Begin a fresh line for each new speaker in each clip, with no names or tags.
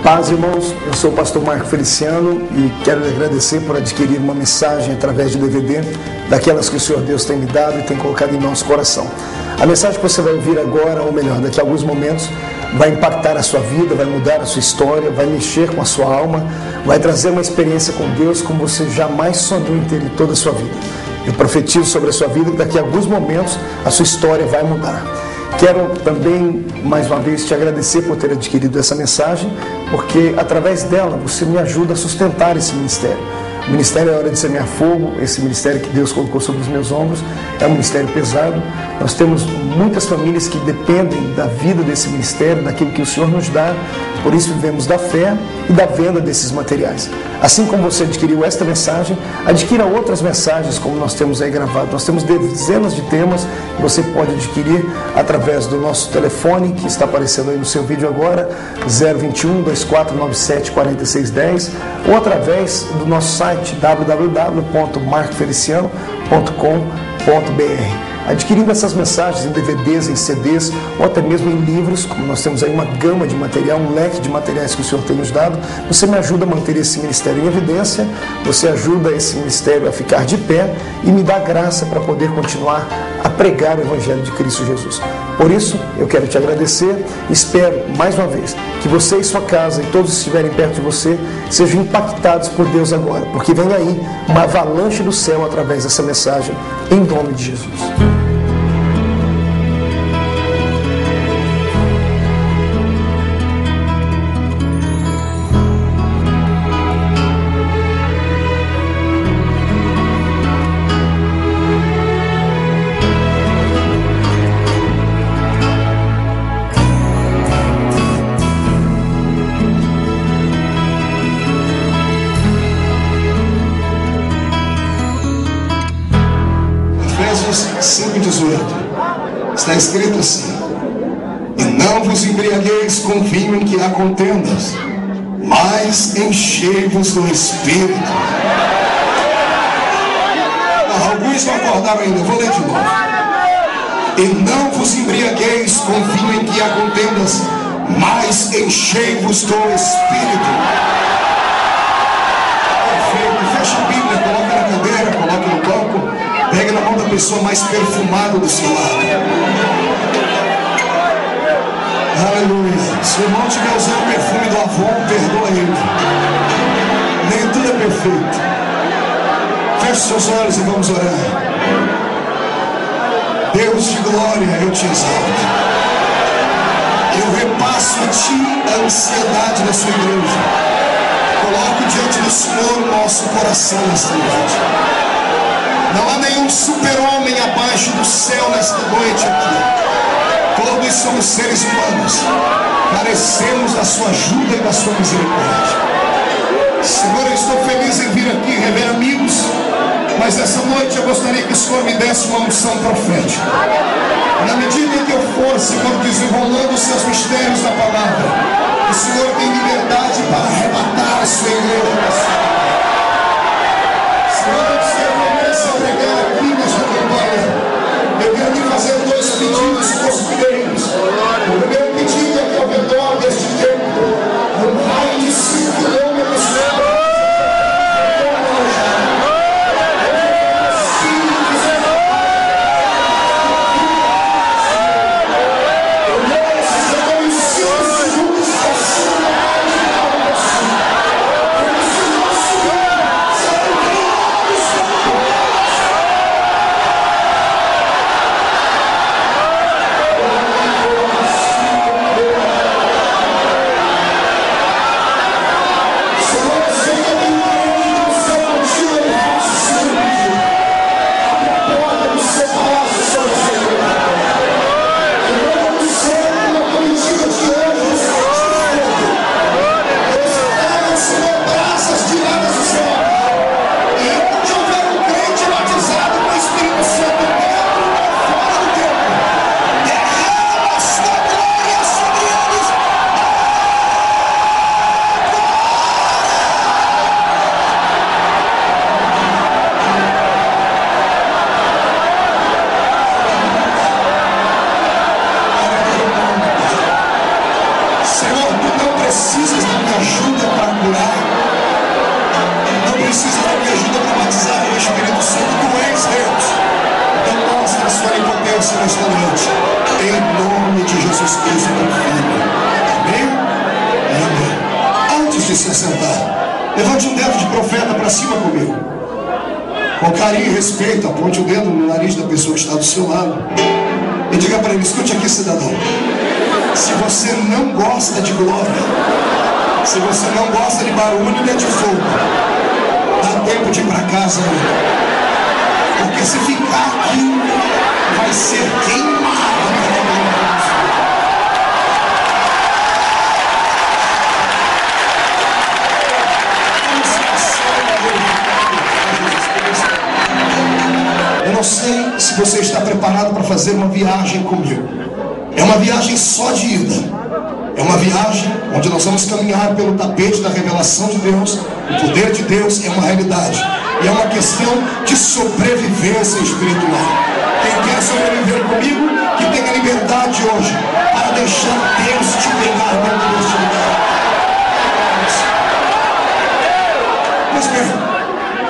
Paz, irmãos, eu sou o pastor Marco Feliciano e quero lhe agradecer por adquirir uma mensagem através de DVD, daquelas que o Senhor Deus tem me dado e tem colocado em nosso coração. A mensagem que você vai ouvir agora, ou melhor, daqui a alguns momentos, vai impactar a sua vida, vai mudar a sua história, vai mexer com a sua alma, vai trazer uma experiência com Deus como você jamais sonhou em ter em toda a sua vida. Eu profetizo sobre a sua vida que daqui a alguns momentos a sua história vai mudar. Quero também, mais uma vez, te agradecer por ter adquirido essa mensagem, porque através dela você me ajuda a sustentar esse ministério. O ministério É Hora de Semear Fogo, esse ministério que Deus colocou sobre os meus ombros, é um ministério pesado. Nós temos muitas famílias que dependem da vida desse ministério, daquilo que o Senhor nos dá, por isso vivemos da fé e da venda desses materiais. Assim como você adquiriu esta mensagem, adquira outras mensagens como nós temos aí gravado. Nós temos dezenas de temas que você pode adquirir através do nosso telefone, que está aparecendo aí no seu vídeo agora, 021-2497-4610, ou através do nosso site www.marcofeliciano.com.br. Adquirindo essas mensagens em DVDs, em CDs ou até mesmo em livros, como nós temos aí uma gama de material, um leque de materiais que o Senhor tem nos dado, você me ajuda a manter esse ministério em evidência, você ajuda esse ministério a ficar de pé e me dá graça para poder continuar a pregar o Evangelho de Cristo Jesus. Por isso, eu quero te agradecer e espero, mais uma vez, que você e sua casa e todos que estiverem perto de você sejam impactados por Deus agora, porque vem aí uma avalanche do céu através dessa mensagem, em nome de Jesus.
Efésios 5,18 está escrito assim: e não vos embriagueis com vinho em que há contendas, mas enchei-vos do Espírito. Alguns não acordaram ainda, eu vou ler de novo. E não vos embriagueis com vinho em que há contendas, mas enchei-vos do Espírito. Perfeito, fecha a Bíblia, coloca na cadeira, coloca no banco. Pegue na mão da pessoa mais perfumada do seu lado. Aleluia. Se o irmão estiver usando o perfume do Avon, perdoa ele. Nem tudo é perfeito. Feche seus olhos e vamos orar. Deus de glória, eu te exalto. Eu repasso a ti a ansiedade da sua igreja. Coloco diante do Senhor o nosso coração nesta noite. Não há nenhum super-homem abaixo do céu nesta noite aqui. Todos somos seres humanos. Carecemos da sua ajuda e da sua misericórdia. Senhor, eu estou feliz em vir aqui rever amigos, mas essa noite eu gostaria que o Senhor me desse uma unção profética. Na medida em que eu for, Senhor, desenrolando os seus mistérios da palavra, o Senhor tem liberdade para arrebatar a sua igreja. Senhor, antes que eu comece a pregar aqui nesta campanha, eu quero te fazer dois pedidos costureiros. O primeiro pedido é que ao redor deste templo, no raio de 5 quilômetros, eu não estou em 5 segundos se assentar. Levante um dedo de profeta para cima comigo. Com carinho e respeito, aponte o dedo no nariz da pessoa que está do seu lado. E diga para ele: escute aqui, cidadão. Se você não gosta de glória, se você não gosta de barulho nem de fogo, dá tempo de ir para casa ainda. Porque se ficar aqui, vai ser queimado. Eu não sei se você está preparado para fazer uma viagem comigo. É uma viagem só de ida. É uma viagem onde nós vamos caminhar pelo tapete da revelação de Deus. O poder de Deus é uma realidade. E é uma questão de sobrevivência espiritual. Quem quer sobreviver comigo, que tenha liberdade hoje para deixar Deus te pegar dentro deste lugar. Pois bem,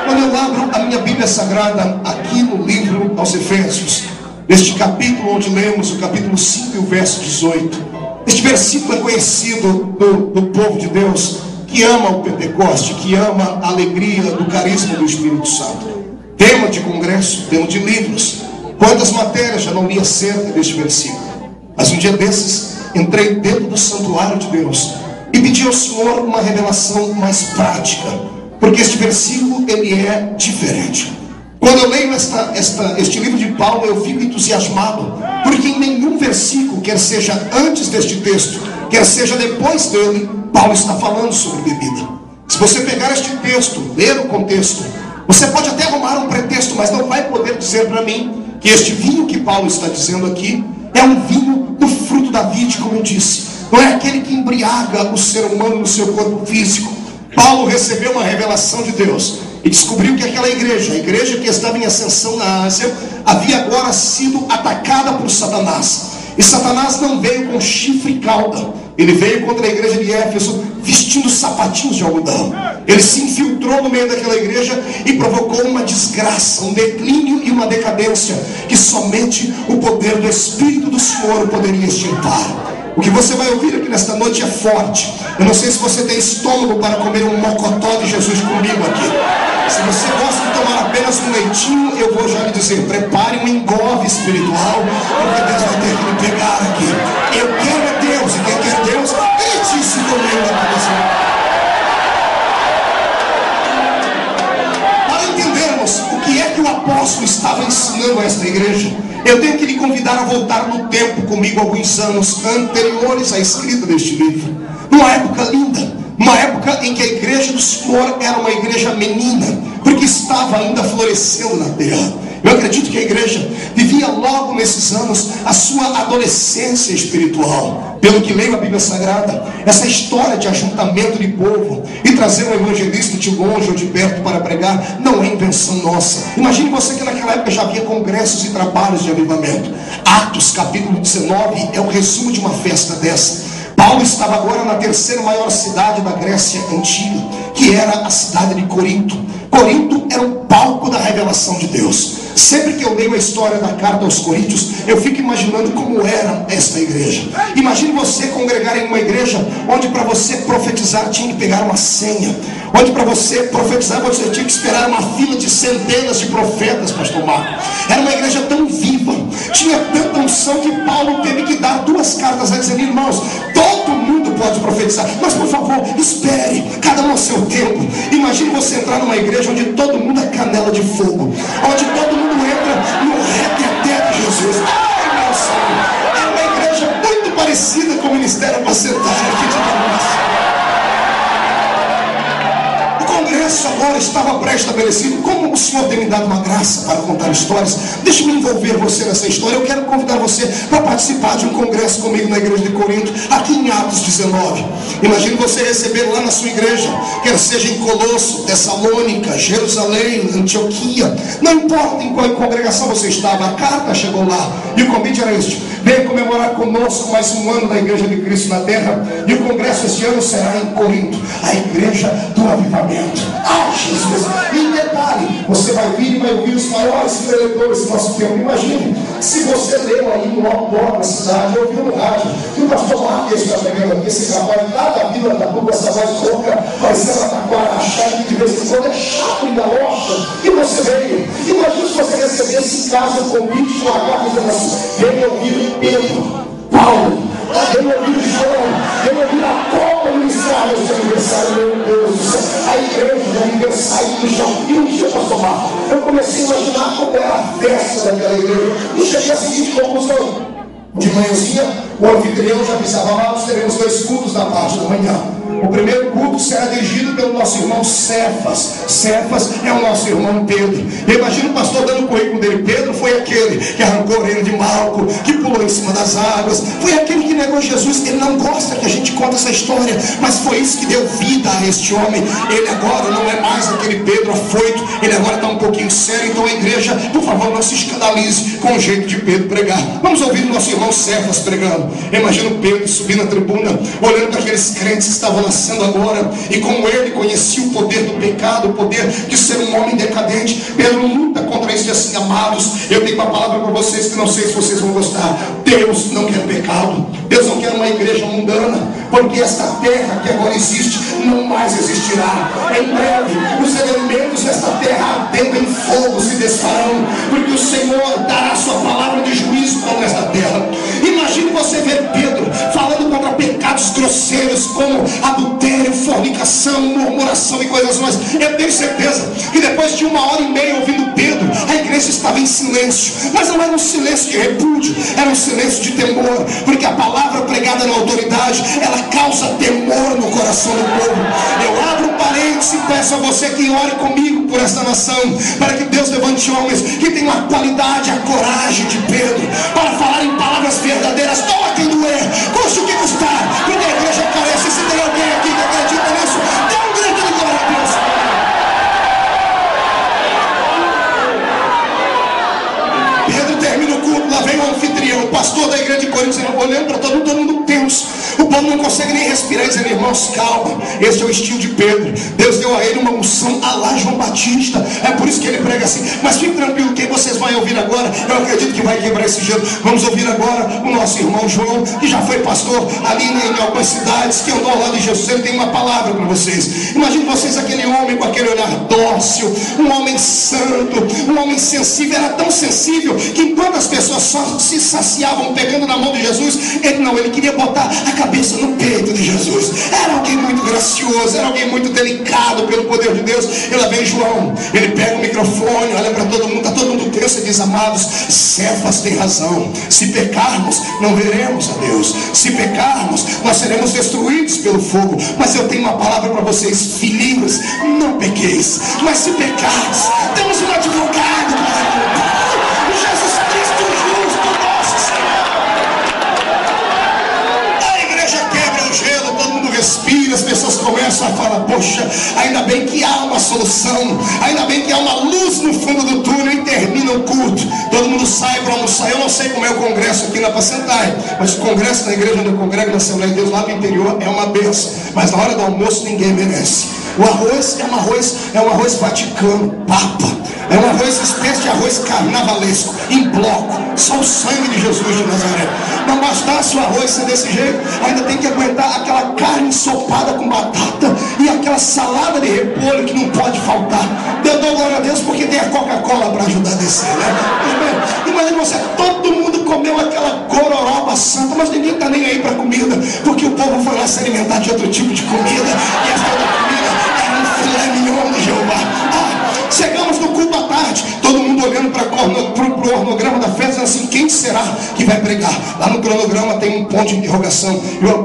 quando eu abro a minha Bíblia Sagrada aqui no livro aos Efésios, neste capítulo onde lemos o capítulo 5 e o verso 18, este versículo é conhecido do povo de Deus, que ama o Pentecoste, que ama a alegria do carisma do Espírito Santo. Tema de congresso, tema de livros. Quantas matérias já não li acerca deste versículo. Mas um dia desses, entrei dentro do santuário de Deus e pedi ao Senhor uma revelação mais prática, porque este versículo, ele é diferente. Quando eu leio este livro de Paulo, eu fico entusiasmado, porque em nenhum versículo, quer seja antes deste texto, quer seja depois dele, Paulo está falando sobre bebida. Se você pegar este texto, ler o contexto, você pode até arrumar um pretexto, mas não vai poder dizer para mim que este vinho que Paulo está dizendo aqui é um vinho do fruto da vide, como eu disse. Não é aquele que embriaga o ser humano no seu corpo físico. Paulo recebeu uma revelação de Deus e descobriu que aquela igreja, a igreja que estava em ascensão na Ásia, havia agora sido atacada por Satanás. E Satanás não veio com chifre e cauda. Ele veio contra a igreja de Éfeso vestindo sapatinhos de algodão. Ele se infiltrou no meio daquela igreja e provocou uma desgraça, um declínio e uma decadência que somente o poder do Espírito do Senhor poderia extirpar. O que você vai ouvir aqui nesta noite é forte. Eu não sei se você tem estômago para comer um mocotó de Jesus comigo aqui. Se você gosta de tomar apenas um leitinho, eu vou já lhe dizer: prepare um engove espiritual, porque Deus vai ter que me pegar aqui. Eu quero é Deus, e quem quer Deus, grite isso comigo na cabeça. Para entendermos o que é que o apóstolo estava ensinando a esta igreja, eu tenho que lhe convidar a voltar no tempo comigo alguns anos anteriores à escrita deste livro. Numa época linda, uma época em que a igreja do Senhor era uma igreja menina, porque estava ainda florescendo na terra. Eu acredito que a igreja vivia logo nesses anos a sua adolescência espiritual. Pelo que leio a Bíblia Sagrada, essa história de ajuntamento de povo e trazer um evangelista de longe ou de perto para pregar não é invenção nossa. Imagine você que naquela época já havia congressos e trabalhos de avivamento. Atos capítulo 19 é o resumo de uma festa dessa. Paulo estava agora na terceira maior cidade da Grécia Antiga, que era a cidade de Corinto. Corinto era o palco da revelação de Deus. Sempre que eu leio a história da carta aos Coríntios, eu fico imaginando como era esta igreja. Imagine você congregar em uma igreja onde para você profetizar tinha que pegar uma senha, onde para você profetizar você tinha que esperar uma fila de centenas de profetas, pastor Marco. Era uma igreja tão viva, tinha tanta unção que Paulo teve que dar 2 cartas a dizer: irmãos, todo mundo pode profetizar, mas por favor, espere, cada um ao seu tempo. Imagine você entrar numa igreja onde todo mundo é canela de fogo, onde todo mundo entra no reteté de Jesus. Ai, meu Senhor, é uma igreja muito parecida com o ministério apacentário aqui de Damasco. O congresso agora estava pré-estabelecido. Como o Senhor tem me dado uma graça para contar histórias, deixe-me envolver você nessa história. Eu quero convidar você para participar de um congresso comigo na igreja de Corinto, aqui em Atos 19. Imagine você receber lá na sua igreja, quer seja em Colosso, Tessalônica, Jerusalém, Antioquia, não importa em qual congregação você estava, a carta chegou lá e o convite era este: venha comemorar conosco mais um ano da igreja de Cristo na terra. E o congresso este ano será em Corinto, a igreja do avivamento. Ah, Jesus! E detalhe, Detalhe, você vai vir e vai ouvir os maiores preletores do nosso tempo. Imagine, se você leu aí no outdoor na cidade, ouviu no rádio, que o pastor Marques está pregando aqui, esse rapaz lá da Vila da Rua, essa voz rouca, parecendo a taquara achada, que de vez em quando é chato e galocha, e você veio. Imagine se você recebesse em casa um convite de uma carta dizendo assim: venha ouvir Pedro, Paulo, venha ouvir João, venha ouvir Apolo ministrar no seu aniversário. Meu Deus do céu, a igreja de aniversário do chão. E um dia, pastor Marcos, eu comecei a imaginar como era a festa daquela igreja, e cheguei à seguinte conclusão: de manhãzinha, o anfitrião já avisava: amados, teremos 2 cultos na parte da manhã. O primeiro culto será dirigido pelo nosso irmão Cefas. Cefas é o nosso irmão Pedro. Imagina o pastor dando o currículo dele. Pedro foi aquele que arrancou a orelha de Malco, que pulou em cima das águas, foi aquele que negou Jesus. Ele não gosta que a gente conte essa história, mas foi isso que deu vida a este homem. Ele agora não é mais aquele Pedro afoito, ele agora está um pouquinho sério. Então a igreja, por favor, não se escandalize com o jeito de Pedro pregar. Vamos ouvir o nosso irmão Cefas pregando. Imagina o Pedro subir na tribuna, olhando para aqueles crentes que estavam nascendo agora, e como ele conhecia o poder do pecado, o poder de ser um homem decadente, Pedro luta contra isso. E assim: amados, eu tenho uma palavra para vocês que não sei se vocês vão gostar. Deus não quer pecado, Deus não quer uma igreja mundana, porque esta terra que agora existe não mais existirá. Em breve os elementos desta terra ardendo em fogo se desfarão, porque o Senhor dará sua palavra de juízo para esta terra. Imagine você ver Pedro falando contra pecados grosseiros como adultério, fornicação, murmuração e coisas mais. Eu tenho certeza que depois de 1h30 ouvindo Pedro, a igreja estava em silêncio. Mas não era um silêncio de repúdio, era um silêncio de temor, porque a palavra pregada na autoridade, ela causa temor no coração do povo. Eu abro um parênteses e peço a você que ore comigo por esta nação, para que Deus levante homens que tenham a qualidade, a coragem de Pedro, para falar em palavras verdadeiras, não a quem doer, custe o que custar, porque a igreja carece. Se tem alguém aqui que acredita nisso, dá um grito de glória a Deus. Pedro termina o culto, lá vem o anfitrião, o pastor da igreja de Corinto, olhando para todo mundo tenso. O povo não consegue nem respirar, dizendo: irmãos, calma. Esse é o estilo de Pedro. Deus deu a ele uma unção a lá João Batista. É por isso que ele prega assim. Mas fique tranquilo, quem vocês vão ouvir agora, eu acredito que vai quebrar esse gelo. Vamos ouvir agora o nosso irmão João, que já foi pastor ali em algumas cidades, que andou ao lado de Jesus. Ele tem uma palavra para vocês. Imagine vocês aquele homem com aquele olhar dócil, um homem santo, um homem sensível. Era tão sensível que enquanto as pessoas só se saciavam pegando na mão de Jesus, ele queria botar a cabeça no peito de Jesus. Era alguém muito gracioso, era alguém muito delicado pelo poder de Deus. E lá vem João, ele pega o microfone, olha para todo mundo, está todo mundo tenso, e diz: amados, Cefas tem razão. Se pecarmos, não veremos a Deus. Se pecarmos, nós seremos destruídos pelo fogo. Mas eu tenho uma palavra para vocês, filhinhos, não pequeis. Mas se pecarmos, temos um advogado para Jesus Cristo justo, nosso Senhor. A igreja quebra o gelo, todo mundo respira, as pessoas começam a falar: poxa, ainda bem que há uma solução, ainda bem que há uma luz no fundo do túnel. E termina o culto, todo mundo sai para almoçar. Eu não sei como é o congresso aqui na Pacentai, mas o congresso na igreja onde eu congrego, na Assembleia de Deus lá do interior, é uma benção. Mas na hora do almoço ninguém merece. O arroz é um arroz vaticano, papa. É um arroz, espécie de arroz carnavalesco, em bloco. Só o sangue de Jesus de Nazaré. Não bastasse o arroz ser desse jeito, ainda tem que aguentar aquela carne ensopada com batata e aquela salada de repolho que não pode faltar. Eu dou glória a Deus porque tem a Coca-Cola para ajudar a descer, né? Imagina você, todo mundo comeu aquela gororoba santa, mas ninguém está nem aí para comida, porque o povo foi lá se alimentar de outro tipo de comida, e essa outra comida era um filé mignon de Jeová. Chegamos no culto à tarde, todo mundo olhando para o organograma da festa, assim: quem será que vai pregar? Lá no cronograma tem um ponto de interrogação,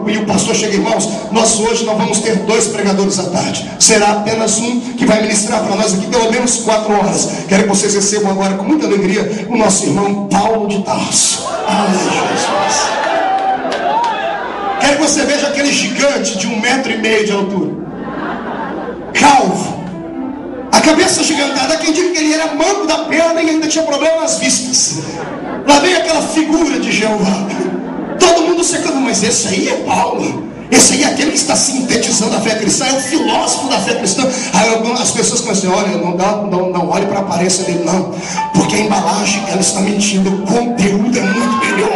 e o pastor chega: irmãos, nós hoje não vamos ter 2 pregadores à tarde, será apenas um que vai ministrar para nós aqui pelo menos 4 horas. Quero que vocês recebam agora com muita alegria o nosso irmão Paulo de Tarso. Ai, Jesus. Quero que você veja aquele gigante de 1,5 m de altura, calvo, a cabeça gigantada. Quem diz que ele era manco da perna e ainda tinha problema nas vistas. Lá vem aquela figura de Jeová. Todo mundo secando: mas esse aí é Paulo, esse aí é aquele que está sintetizando artesão da fé cristã, é o filósofo da fé cristã. Aí as pessoas começam a dizer, olha, não olhe para a aparência dele não, porque a embalagem, ela está mentindo, o conteúdo é muito melhor.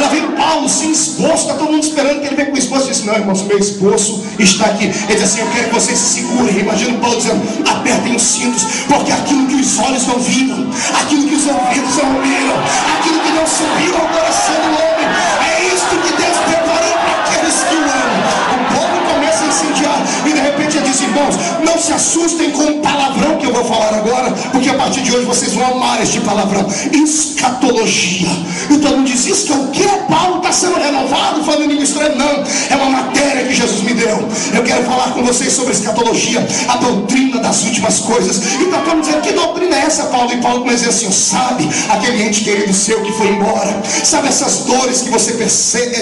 Lá vem Paulo sem esposo, está todo mundo esperando que ele venha com o esposo. Ele disse, não, irmãos, meu esposo está aqui. Ele diz assim, eu quero que vocês se segurem. Imagina Paulo dizendo, apertem os cintos, porque aquilo que os olhos não viram, aquilo que os ouvidos não ouviram, aquilo que não subiu ao coração do homem, é isto que Deus preparou para aqueles que o amam. O povo começa a incendiar e de repente ele diz, irmãos, não se assustem com o palavrão que eu vou falar agora, porque a partir de hoje vocês vão amar este palavrão, escatologia. E todo mundo diz, isso que é o que? Paulo está sendo renovado falando em língua estranha? Não, é uma matéria que Jesus me deu. Eu quero falar com vocês sobre escatologia, a doutrina das últimas coisas. E está todo mundo dizendo, que doutrina é essa, Paulo? E Paulo começa a dizer assim, sabe aquele ente querido seu que foi embora, sabe essas dores que você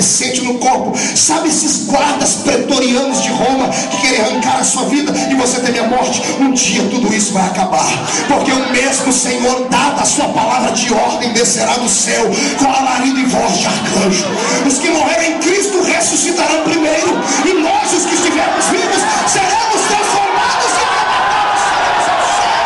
sente no corpo, sabe esses guardas pretorianos de Roma que querem arrancar a sua vida e você teme a morte? Um dia tudo isso vai acabar, porque o mesmo Senhor, dada a sua palavra de ordem, descerá do céu com alarido e voz de arcanjo. Os que morrerem em Cristo ressuscitarão primeiro, e nós, os que estivermos vivos, seremos transformados e arrebatados ao céu.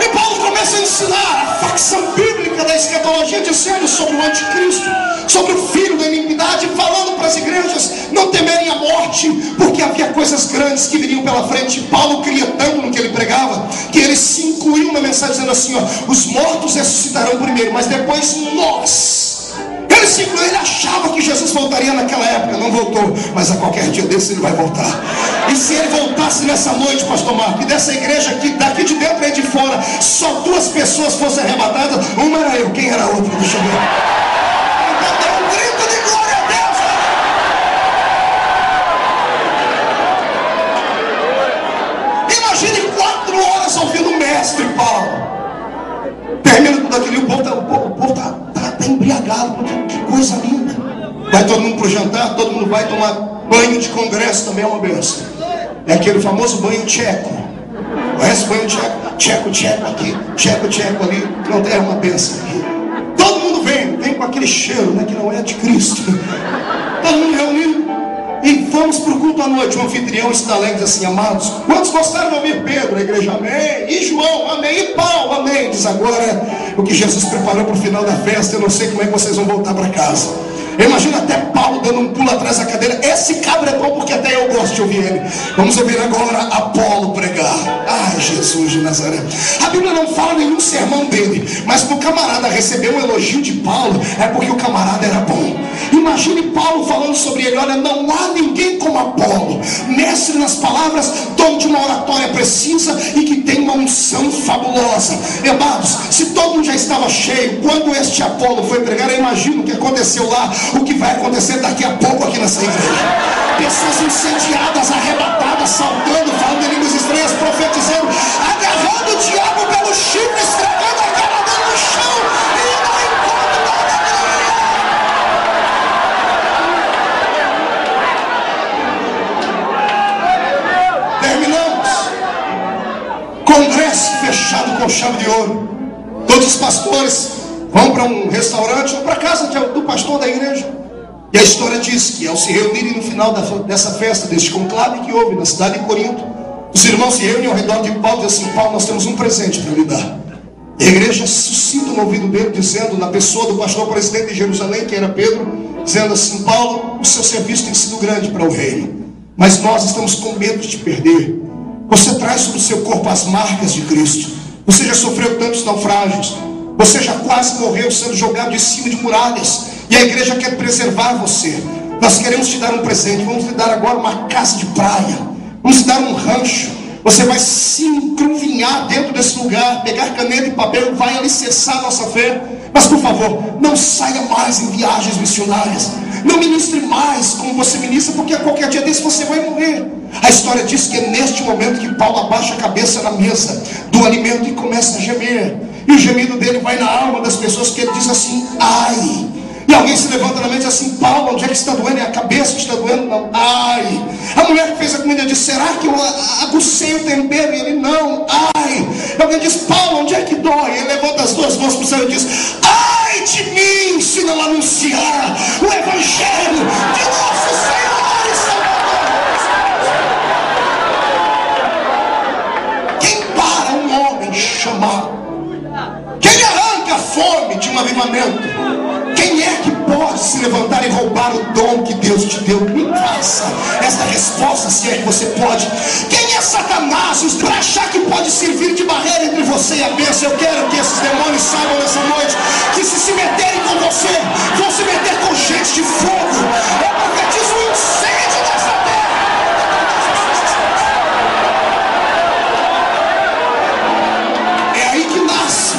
E Paulo começa a ensinar a facção bíblica da escatologia, dizendo sobre o anticristo, sobre o filho da iniquidade, falando para as igrejas não temerem a morte, porque havia coisas grandes que viriam pela frente. Paulo cria tanto no que ele pregava, que ele se incluiu na mensagem dizendo assim, ó, os mortos ressuscitarão primeiro, mas depois nós. Ele se incluiu, ele achava que Jesus voltaria naquela época, não voltou, mas a qualquer dia desse ele vai voltar. E se ele voltasse nessa noite, pastor Marco, e dessa igreja aqui, daqui de dentro e de fora, só 2 pessoas fossem arrebatadas, uma era eu, quem era a outra? Deixa eu ver. Ouvindo o mestre Paulo, termina tudo aquilo, o povo tá embriagado, que coisa linda. Vai todo mundo para o jantar, todo mundo vai tomar banho de congresso, também é uma benção. É aquele famoso banho tcheco. Conhece o banho tcheco? Tcheco aqui, tcheco ali. Não, é uma benção aqui. Todo mundo vem com aquele cheiro, né, que não é de Cristo. Todo mundo reunido. E vamos para o culto à noite. O anfitrião está alegre, diz assim, amados, quantos gostaram de ouvir Pedro? A igreja, amém. E João, amém. E Paulo, amém. Diz, agora o que Jesus preparou para o final da festa, eu não sei como é que vocês vão voltar para casa. Eu imagino até Paulo dando um pulo atrás da cadeira. Esse cabra é bom porque até eu gosto de ouvir ele. Vamos ouvir agora Apolo pregar. Ai, Jesus de Nazaré. A Bíblia não fala nenhum sermão dele, mas para o camarada receber um elogio de Paulo, é porque o camarada era bom. Imagine Paulo falando sobre ele, olha, não há ninguém como Apolo, mestre nas palavras, dono de uma oratória precisa e que tem uma unção fabulosa. Amados, se todo mundo já estava cheio, quando este Apolo foi pregar, eu imagino o que aconteceu lá, o que vai acontecer daqui a pouco aqui nessa igreja. Pessoas incendiadas, arrebatadas, saltando, falando em línguas estranhas, profetizando, agarrando o diabo pelo chifre, esfregando a cara dele no chão e indo ao encontro da alegria. Terminamos. Congresso fechado com chave de ouro. Todos os pastores vão para um restaurante ou para a casa do pastor da igreja. E a história diz que ao se reunirem no final dessa festa, deste conclave que houve na cidade de Corinto, os irmãos se reúnem ao redor de Paulo e dizem assim, Paulo, nós temos um presente para lhe dar. E a igreja suscita no ouvido dele, dizendo, na pessoa do pastor presidente de Jerusalém, que era Pedro, dizendo assim, Paulo, o seu serviço tem sido grande para o reino, mas nós estamos com medo de te perder. Você traz sobre o seu corpo as marcas de Cristo. Você já sofreu tantos naufrágios. Você já quase morreu sendo jogado de cima de muralhas. E a igreja quer preservar você. Nós queremos te dar um presente. Vamos te dar agora uma casa de praia. Vamos te dar um rancho. Você vai se encruvinhar dentro desse lugar, pegar caneta e papel, vai alicerçar a nossa fé. Mas por favor, não saia mais em viagens missionárias. Não ministre mais como você ministra, porque a qualquer dia desse você vai morrer. A história diz que é neste momento que Paulo abaixa a cabeça na mesa do alimento e começa a gemer. E o gemido dele vai na alma das pessoas, que ele diz assim, ai. E alguém se levanta na mente e diz assim: Paulo, onde é que está doendo? É a cabeça que está doendo? Não. Ai. A mulher que fez a comida diz: será que eu agucei o tempero? E ele: não. Ai. Alguém diz: Paulo, onde é que dói? Ele levanta as duas mãos para o céu e diz: ai de mim, se não anunciar o Evangelho de nosso Senhor e Salvador. Quem para um homem chamado? Quem arranca a fome de um avivamento? Quem é que pode se levantar e roubar o dom que Deus te deu? Me faça essa resposta, se é que você pode. Quem é Satanás para achar que pode servir de barreira entre você e a bênção? Eu quero que esses demônios saibam nessa noite que se meterem com você, vão se meter com gente de fogo. Eu profetizo um incêndio nessa terra. É aí que nasce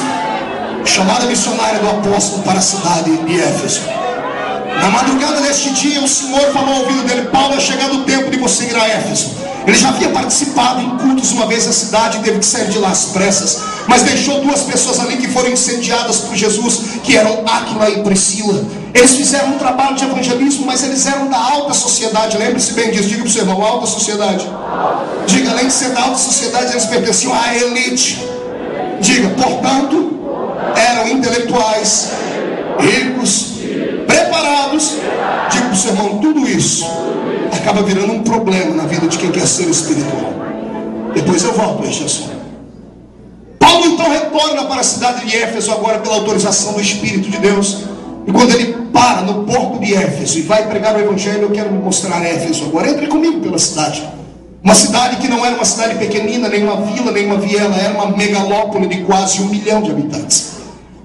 a chamada missionária do apóstolo para a cidade de Éfeso. Na madrugada deste dia, o Senhor falou ao ouvido dele: Paulo, é chegado o tempo de você ir a Éfeso. Ele já havia participado em cultos uma vez na cidade e teve que sair de lá às pressas, mas deixou duas pessoas ali que foram incendiadas por Jesus, que eram Áquila e Priscila. Eles fizeram um trabalho de evangelismo, mas eles eram da alta sociedade. Lembre-se bem disso, diga para o seu irmão: alta sociedade. Diga, além de ser da alta sociedade, eles pertenciam à elite. Diga, portanto, eram intelectuais, ricos, preparados. Diga para o seu irmão: tudo isso acaba virando um problema na vida de quem quer ser espiritual. Depois eu volto a este assunto. Paulo então retorna para a cidade de Éfeso, agora pela autorização do Espírito de Deus. E quando ele para no porto de Éfeso e vai pregar o Evangelho, eu quero me mostrar Éfeso agora. Entre comigo pela cidade. Uma cidade que não era uma cidade pequenina, nem uma vila, nem uma viela. Era uma megalópole de quase 1 milhão de habitantes.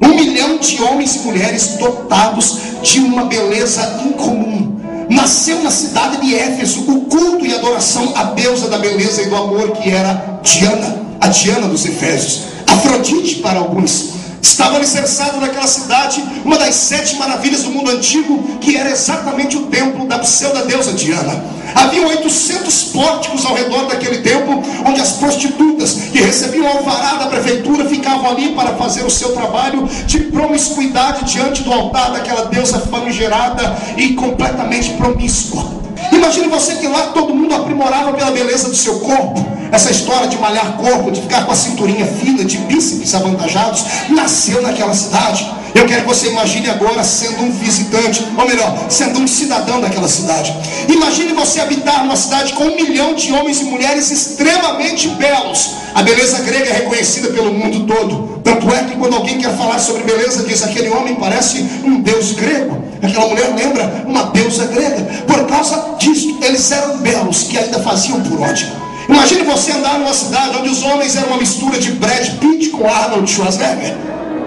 1 milhão de homens e mulheres dotados de uma beleza incomum. Nasceu na cidade de Éfeso o culto e adoração à deusa da beleza e do amor, que era Diana, a Diana dos Efésios, Afrodite para alguns. Estava alicerçado naquela cidade uma das 7 maravilhas do mundo antigo, que era exatamente o templo da pseudo-deusa Diana. Havia 800 pórticos ao redor daquele templo, onde as prostitutas que recebiam alvará da prefeitura ficavam ali para fazer o seu trabalho de promiscuidade diante do altar daquela deusa famigerada e completamente promíscua. Imagine você que lá todo mundo aprimorava pela beleza do seu corpo. Essa história de malhar corpo, de ficar com a cinturinha fina, de bíceps avantajados, nasceu naquela cidade. Eu quero que você imagine agora sendo um visitante, ou melhor, sendo um cidadão daquela cidade. Imagine você habitar numa cidade com 1 milhão de homens e mulheres extremamente belos. A beleza grega é reconhecida pelo mundo todo. Tanto é que quando alguém quer falar sobre beleza, diz: aquele homem parece um deus grego, aquela mulher lembra uma deusa grega. Por causa disso, eles eram belos, que ainda faziam por ódio. Imagine você andar numa cidade onde os homens eram uma mistura de Brad Pitt com Arnold Schwarzenegger,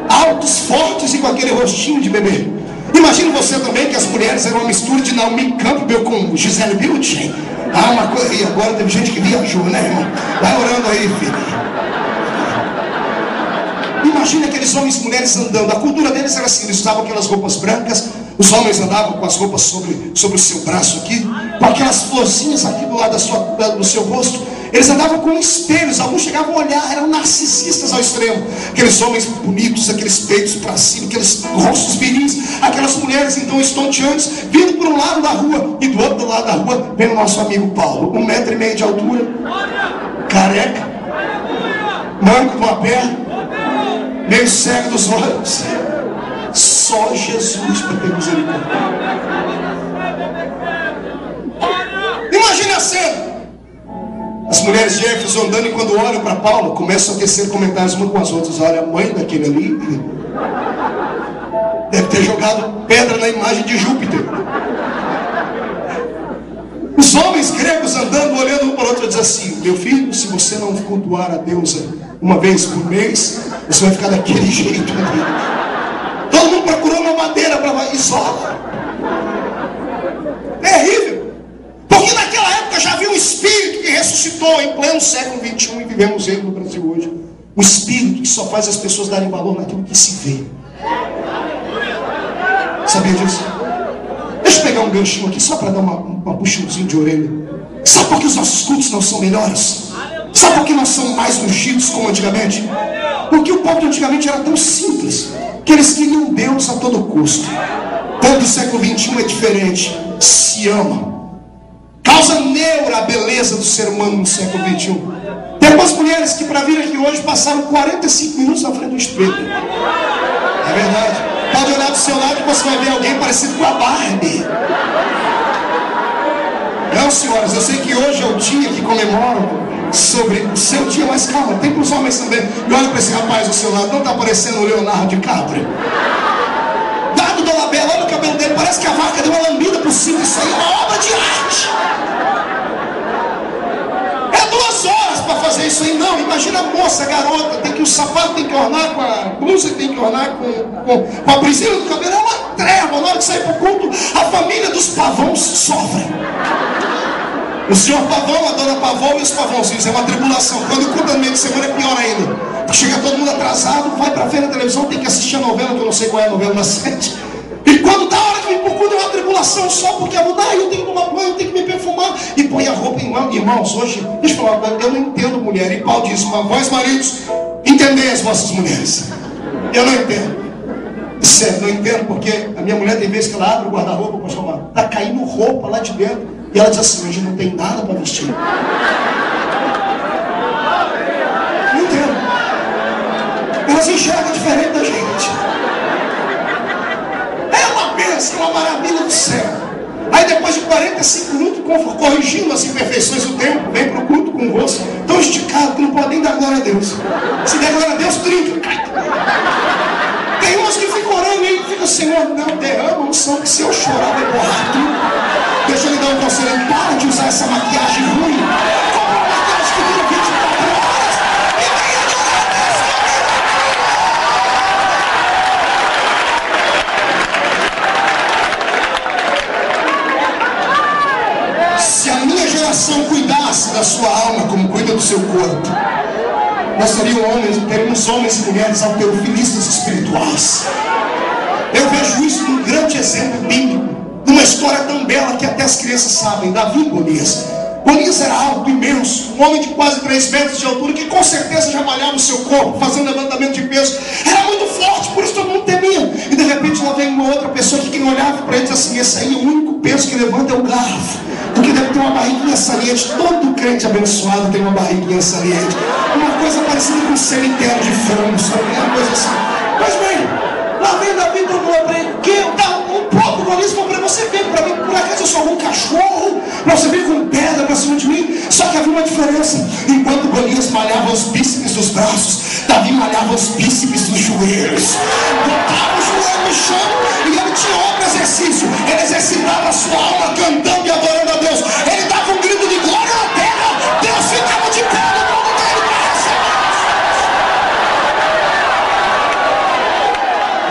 altos, fortes e com aquele rostinho de bebê. Imagine você também que as mulheres eram uma mistura de Naomi Campbell com Gisele Bündchen. Uma coisa. E agora teve gente que viajou, né, irmão? Vai orando aí, filho. Imagine aqueles homens e mulheres andando. A cultura deles era assim: eles usavam aquelas roupas brancas. Os homens andavam com as roupas sobre o seu braço aqui, com aquelas florzinhas aqui do lado do seu rosto. Eles andavam com espelhos. Alguns chegavam a olhar, eram narcisistas ao extremo. Aqueles homens bonitos, aqueles peitos para cima, aqueles rostos viris. Aquelas mulheres então estonteantes, vindo por um lado da rua. E do outro lado da rua vem o nosso amigo Paulo, 1,5 metro de altura, careca, manco de uma perna, meio cego dos olhos. Só Jesus para ter misericórdia. Imagine a cena. As mulheres de Éfeso andando, e quando olham para Paulo, começam a tecer comentários umas com as outras. Olha, a mãe daquele ali deve ter jogado pedra na imagem de Júpiter. Os homens gregos andando, olhando um para o outro, dizem assim: meu filho, se você não cultuar a deusa uma vez por mês, você vai ficar daquele jeito ali. Todo mundo procurou uma madeira para isolar. Terrível. Porque naquela época já havia um espírito que ressuscitou em pleno século XXI, e vivemos ele no Brasil hoje. Um espírito que só faz as pessoas darem valor naquilo que se vê. Sabia disso? Deixa eu pegar um ganchinho aqui só para dar uma puxãozinha de orelha. Sabe por que os nossos cultos não são melhores? Sabe por que não são mais ungidos como antigamente? Porque o povo de antigamente era tão simples que eles queriam Deus sentimentos a todo custo. Povo do século XXI é diferente. Se ama. Causa neura a beleza do ser humano no século XXI. Tem algumas mulheres que para vir aqui hoje passaram 45 minutos na frente do espelho. É verdade. Pode olhar do seu lado e você vai ver alguém parecido com a Barbie. Não, senhoras, eu sei que hoje é o dia que comemoram sobre o seu dia, mas calma, tem para os homens também. E olha para esse rapaz do seu lado, não está parecendo o Leonardo DiCaprio? Dado do Labela, olha o cabelo dele, parece que a vaca deu uma lambida por cima. Isso aí é uma obra de arte. É 2 horas para fazer isso aí. Não, imagina a moça, a garota, tem que o sapato tem que ornar com a blusa, tem que ornar com a presilha do cabelo. É uma treva. Na hora de sair para o culto, a família dos pavões sofre. O senhor Pavão, a dona Pavão e os pavãozinhos. É uma tribulação. Quando o culto no meio de semana é pior ainda. Chega todo mundo atrasado, vai para ver na televisão, tem que assistir a novela, que eu não sei qual é a novela na 7. E quando dá a hora que vem por culto é uma tribulação só porque a mulher, eu tenho que tomar banho, eu tenho que me perfumar. E põe a roupa em mão. Irmãos, hoje, deixa eu falar, eu não entendo mulher. E Paulo diz, vós maridos, entendei as vossas mulheres. Eu não entendo. Sério, não entendo, porque a minha mulher tem vezes que ela abre o guarda-roupa, pastor Marcos, tá caindo roupa lá de dentro. E ela diz assim, hoje não tem nada para vestir. Não entendo. Elas enxergam diferente da gente. É uma bênção, uma maravilha do céu. Aí depois de 45 minutos, corrigindo as imperfeições do tempo, vem para o culto com o rosto tão esticado que não pode nem dar glória a Deus. Se der glória a Deus, trinca. Tem umas que ficam orando e fica, Senhor, não derrama um som que se eu chorar vai borrar tudo. Deixa eu lhe dar um conselho, para de usar essa maquiagem ruim. Compra uma maquiagem que dura 24 horas e venha adorar a Deus. Se a minha geração cuidasse da sua alma como cuida do seu corpo, nós teríamos homens e mulheres alterofilistas espirituais. Eu vejo isso num grande exemplo bíblico, numa história tão bela que até as crianças sabem, Davi e Golias. Golias era alto, imenso, um homem de quase 3 metros de altura, que com certeza já malhava o seu corpo, fazendo levantamento de peso. Era muito forte, por isso todo mundo temia. E de repente lá vem uma outra pessoa que quem olhava para ele diz assim, esse aí, o único peso que levanta é o garfo, porque deve ter uma barriguinha saliente. Todo crente abençoado tem uma barriguinha saliente, uma coisa parecida com um cemitério de frango, sabe? É uma coisa assim. Mas bem, lá vem Davi e procurou para ele, o próprio Golias falou para você vir para mim, por acaso eu sou um cachorro, para você vir com pedra para cima de mim? Só que havia uma diferença. Enquanto Golias malhava os bíceps dos braços, Davi malhava os bíceps dos joelhos. Botava o joelho no chão e ele tinha outro exercício. Ele exercitava a sua alma cantando e adorando a Deus. Ele dava um grito de glória na terra, Deus ficava de pé no mundo dele para receber.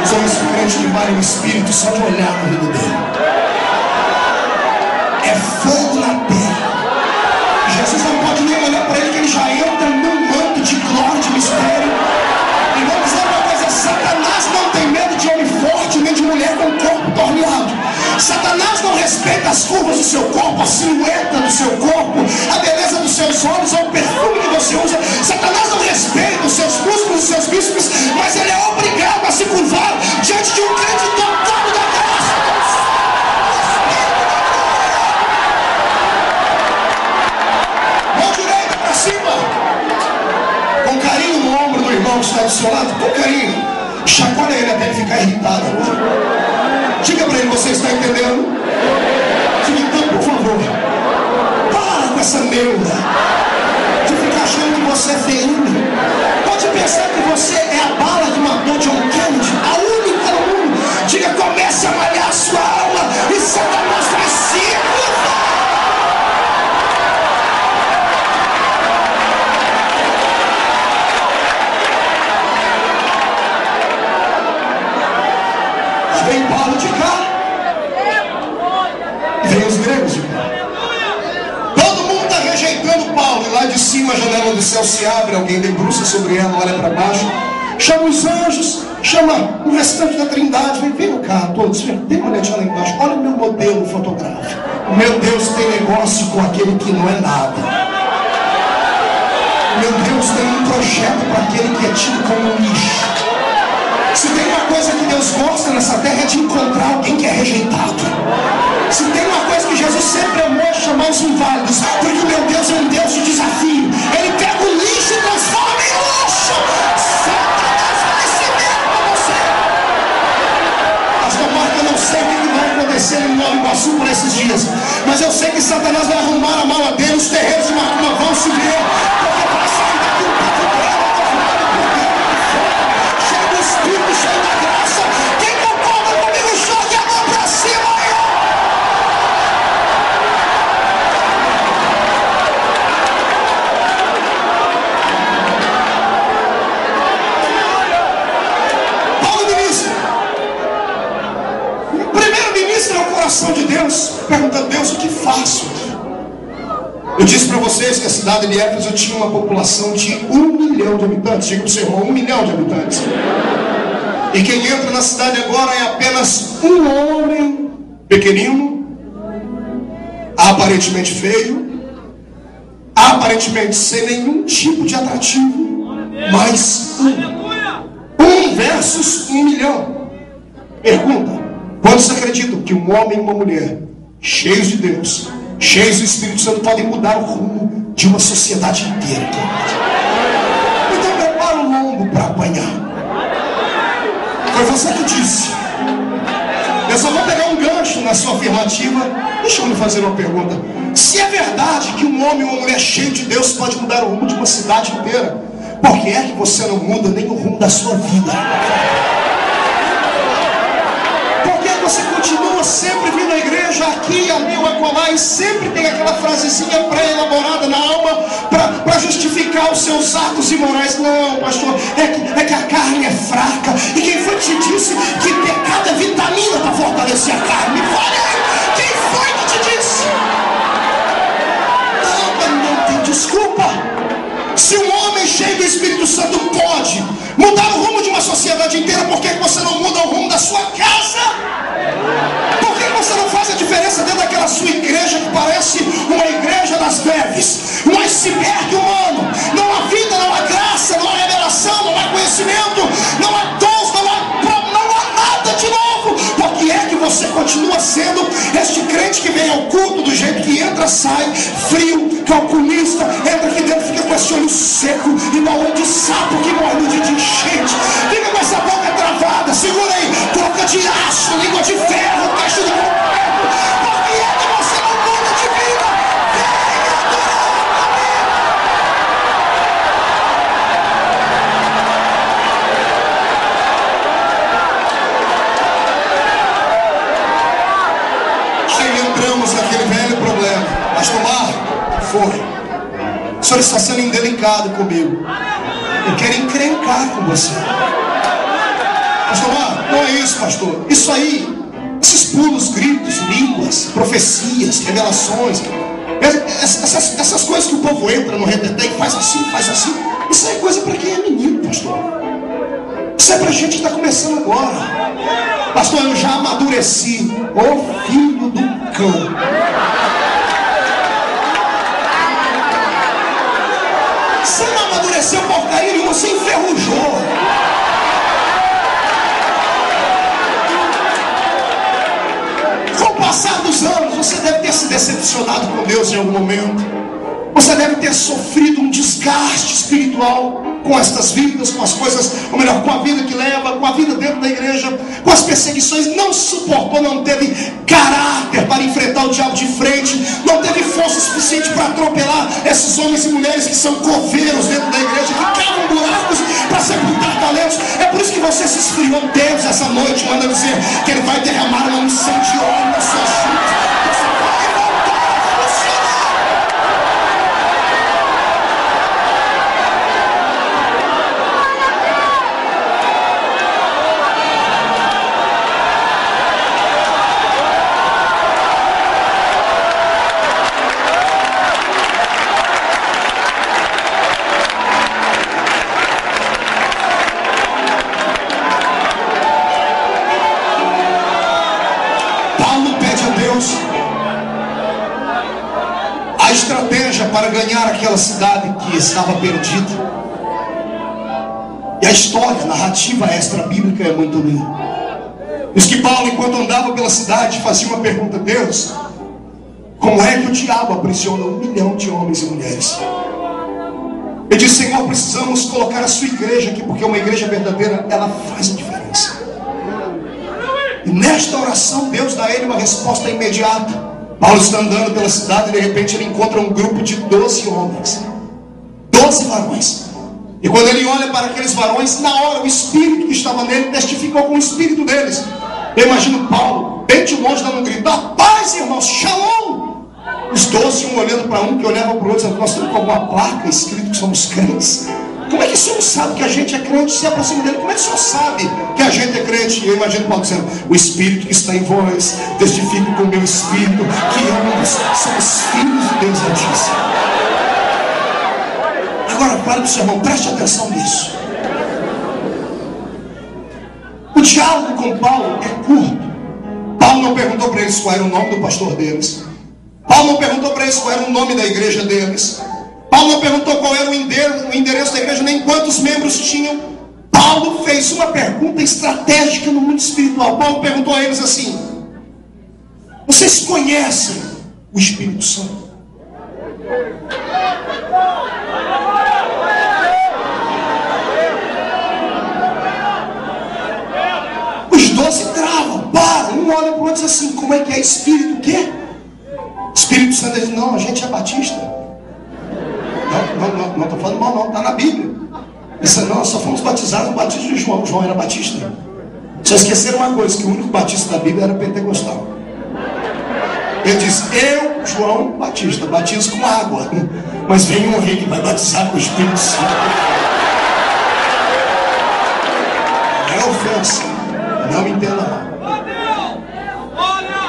Os homens crentes que valem o espírito só de olhar na vida dele. É fogo na terra. Jesus não pode nem olhar para ele, que ele já entra num manto de glória, de mistério. E vamos dizer uma coisa, Satanás não tem medo de homem forte, nem de mulher com o corpo torneado. Satanás não respeita as curvas do seu corpo, a silhueta do seu corpo, a beleza dos seus olhos, ou o perfume que você usa. Satanás não respeita os seus músculos, os seus bíceps, mas ele é obrigado a se curvar diante de um crente dotado da graça. Mão direita para cima, com carinho no ombro do irmão que está do seu lado, com carinho. Chacoalha ele até ele ficar irritado. Diga para ele, você está entendendo? Diga então, por favor, para com essa neura de ficar achando que você é feinho. Pode pensar que você é a bala que matou John Kennedy, a única no mundo. Diga, comece a malhar a sua alma e Satanás vai se curvar. Vem Paulo de cá, vem os gregos de cá. Todo mundo está rejeitando Paulo. E lá de cima a janela do céu se abre, alguém debruça sobre ela, olha para baixo, chama os anjos, chama o restante da trindade. Vem cá, todos, dê uma olhadinha lá embaixo. Olha o meu modelo fotográfico. Meu Deus tem negócio com aquele que não é nada. Meu Deus tem um projeto para aquele que é tido como um lixo. Se tem uma coisa que Deus gosta nessa nessa terra é de encontrar alguém que é rejeitado. Se tem uma coisa que Jesus sempre amou, é chamar os inválidos, porque o meu Deus é um Deus de desafio. Ele pega o lixo e transforma em luxo. Satanás vai se ver com você. Pastor Marco, eu não sei o que vai acontecer em Nova Iguaçu por esses dias, mas eu sei que Satanás vai arrumar a mala dele, os terreiros de Macumba vão se ver, porque vai sair daqui um papo cheio do Espírito, cheio da graça. Quem concorda comigo, jogue a mão pra cima aí. Ministra o coração de Deus, perguntando: Deus, o que faço? Eu disse para vocês que a cidade de Éfeso tinha uma população de 1 milhão de habitantes. Diga para o seu irmão: 1 milhão de habitantes. E quem entra na cidade agora é apenas um homem pequenino, aparentemente feio, aparentemente sem nenhum tipo de atrativo, mas um versus 1 milhão. Pergunta: quantos acreditam que um homem e uma mulher cheios de Deus, cheios do Espírito Santo, podem mudar o rumo de uma sociedade inteira? Então prepara o lombo para apanhar. Foi você que disse. Eu só vou pegar um gancho na sua afirmativa. Deixa eu lhe fazer uma pergunta. Se é verdade que um homem e uma mulher cheio de Deus pode mudar o rumo de uma cidade inteira, por que é que você não muda nem o rumo da sua vida? Você continua sempre vindo à igreja, aqui, ali, o acolá, e sempre tem aquela frasezinha pré-elaborada na alma para justificar os seus atos imorais. Não, pastor, é que a carne é fraca. E quem foi que te disse que pecado é vitamina para fortalecer a carne? Me fale aí, quem foi que te disse? Não tem desculpa. Se um homem cheio do Espírito Santo pode mudar o rumo de uma sociedade inteira, por que você não muda o rumo da sua casa? Por que você não faz a diferença dentro daquela sua igreja que parece uma igreja das greves, um iceberg humano? Não há vida, não há graça, não há revelação, não há conhecimento, não há dons, não há nada de novo. Por que é que você continua sendo este crente que vem ao culto do jeito que entra, sai, frio, calculista, entra aqui dentro, fica com esse olho seco, igual um de sapo que morre no dia de enchente, fica com essa boca travada, segura aí, boca de aço, língua de ferro, queixo de concreto? Por que é que você não muda de vida? Venha adorar comigo? Aí entramos naquele velho problema. Pastor Marco, foi. O senhor está sendo indelicado comigo. Eu quero encrencar com você. Pastor Marco, não é isso, pastor. Isso aí, esses pulos, gritos, línguas, profecias, revelações, essas coisas que o povo entra no reteté e faz assim, isso aí é coisa para quem é menino, pastor. Isso é para gente que está começando agora. Pastor, eu já amadureci. Ô filho do cão. Você não amadureceu porcaria nenhuma, você enferrujou. Com o passar dos anos, você deve ter se decepcionado com Deus em algum momento. Você deve ter sofrido um desgaste espiritual com estas vidas, com as coisas, ou melhor, com a vida que leva, com a vida dentro da igreja, com as perseguições. Não suportou, não teve caráter para enfrentar o diabo de frente, não teve força suficiente para atropelar esses homens e mulheres que são coveiros dentro da igreja, que cavam buracos para sepultar talentos. É por isso que você se esfriou. Deus essa noite manda dizer que Ele vai derramar uma unção de óleo nas suas vidas. Você vai voltar a funcionar. A estratégia para ganhar aquela cidade que estava perdida. E a história, a narrativa extra-bíblica é muito linda. Diz que Paulo, enquanto andava pela cidade, fazia uma pergunta: Deus, como é que o diabo aprisiona 1 milhão de homens e mulheres? Ele disse: Senhor, precisamos colocar a sua igreja aqui, porque uma igreja verdadeira, ela faz a diferença. E nesta oração, Deus dá a ele uma resposta imediata. Paulo está andando pela cidade e de repente ele encontra um grupo de 12 homens, 12 varões. E quando ele olha para aqueles varões, na hora o espírito que estava nele testificou com o espírito deles. Eu imagino Paulo, bem de longe, dando um grito: a paz, irmãos, shalom. Os 12, um olhando para um, que olhava para o outro, dizendo: nós temos com alguma placa escrito que somos crentes. Como é que o senhor sabe que a gente é crente? Se aproxima dele, como é que o senhor sabe que a gente é crente? E eu imagino Paulo dizendo: o espírito que está em vós testifica com o meu espírito que ambos somos filhos de Deus Altíssimo. Agora fale para o seu irmão, preste atenção nisso. O diálogo com Paulo é curto. Paulo não perguntou para eles qual era o nome do pastor deles. Paulo não perguntou para eles qual era o nome da igreja deles. Paulo não perguntou qual era o endereço da igreja, nem quantos membros tinham. Paulo fez uma pergunta estratégica no mundo espiritual. Paulo perguntou a eles assim: vocês conhecem o Espírito Santo? Os 12 travam, param, um olha para o outro e diz assim: como é que é Espírito? O quê? Espírito Santo. Ele diz: não, a gente é batista. Não estou falando mal não, está na Bíblia. Ele disse: não, nós só fomos batizados no batismo de João. João era batista. Só esqueceram uma coisa, que o único batista da Bíblia era pentecostal. Ele diz: eu, João Batista, batizo com água, mas vem um rei que vai batizar com o Espírito Santo. É ofensa, não me entenda mal.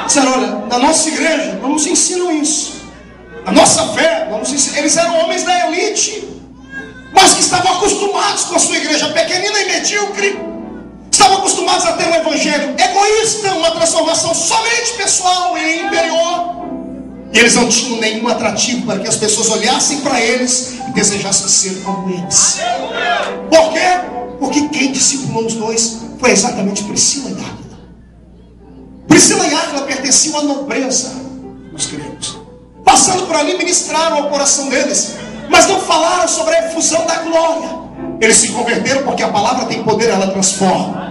Disseram: olha, na nossa igreja não nos ensinam isso. A nossa fé, não nos ensinam. Eles eram homens da elite, mas que estavam acostumados com a sua igreja pequenina e medíocre. Estavam acostumados a ter um evangelho egoísta, uma transformação somente pessoal e interior. E eles não tinham nenhum atrativo para que as pessoas olhassem para eles e desejassem ser como eles. Por quê? Porque quem discipulou os dois foi exatamente Priscila e Áquila. Priscila e Áquila pertenciam à nobreza dos gregos. Passando por ali, ministraram ao coração deles, mas não falaram sobre a efusão da glória. Eles se converteram porque a palavra tem poder, ela transforma.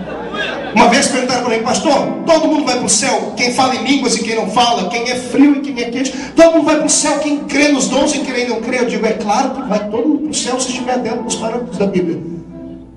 Uma vez perguntaram para mim: pastor, todo mundo vai para o céu? Quem fala em línguas e quem não fala? Quem é frio e quem é quente? Todo mundo vai para o céu? Quem crê nos dons e quem não crê? Eu digo: é claro que vai todo mundo para o céu se estiver dentro dos parâmetros da Bíblia.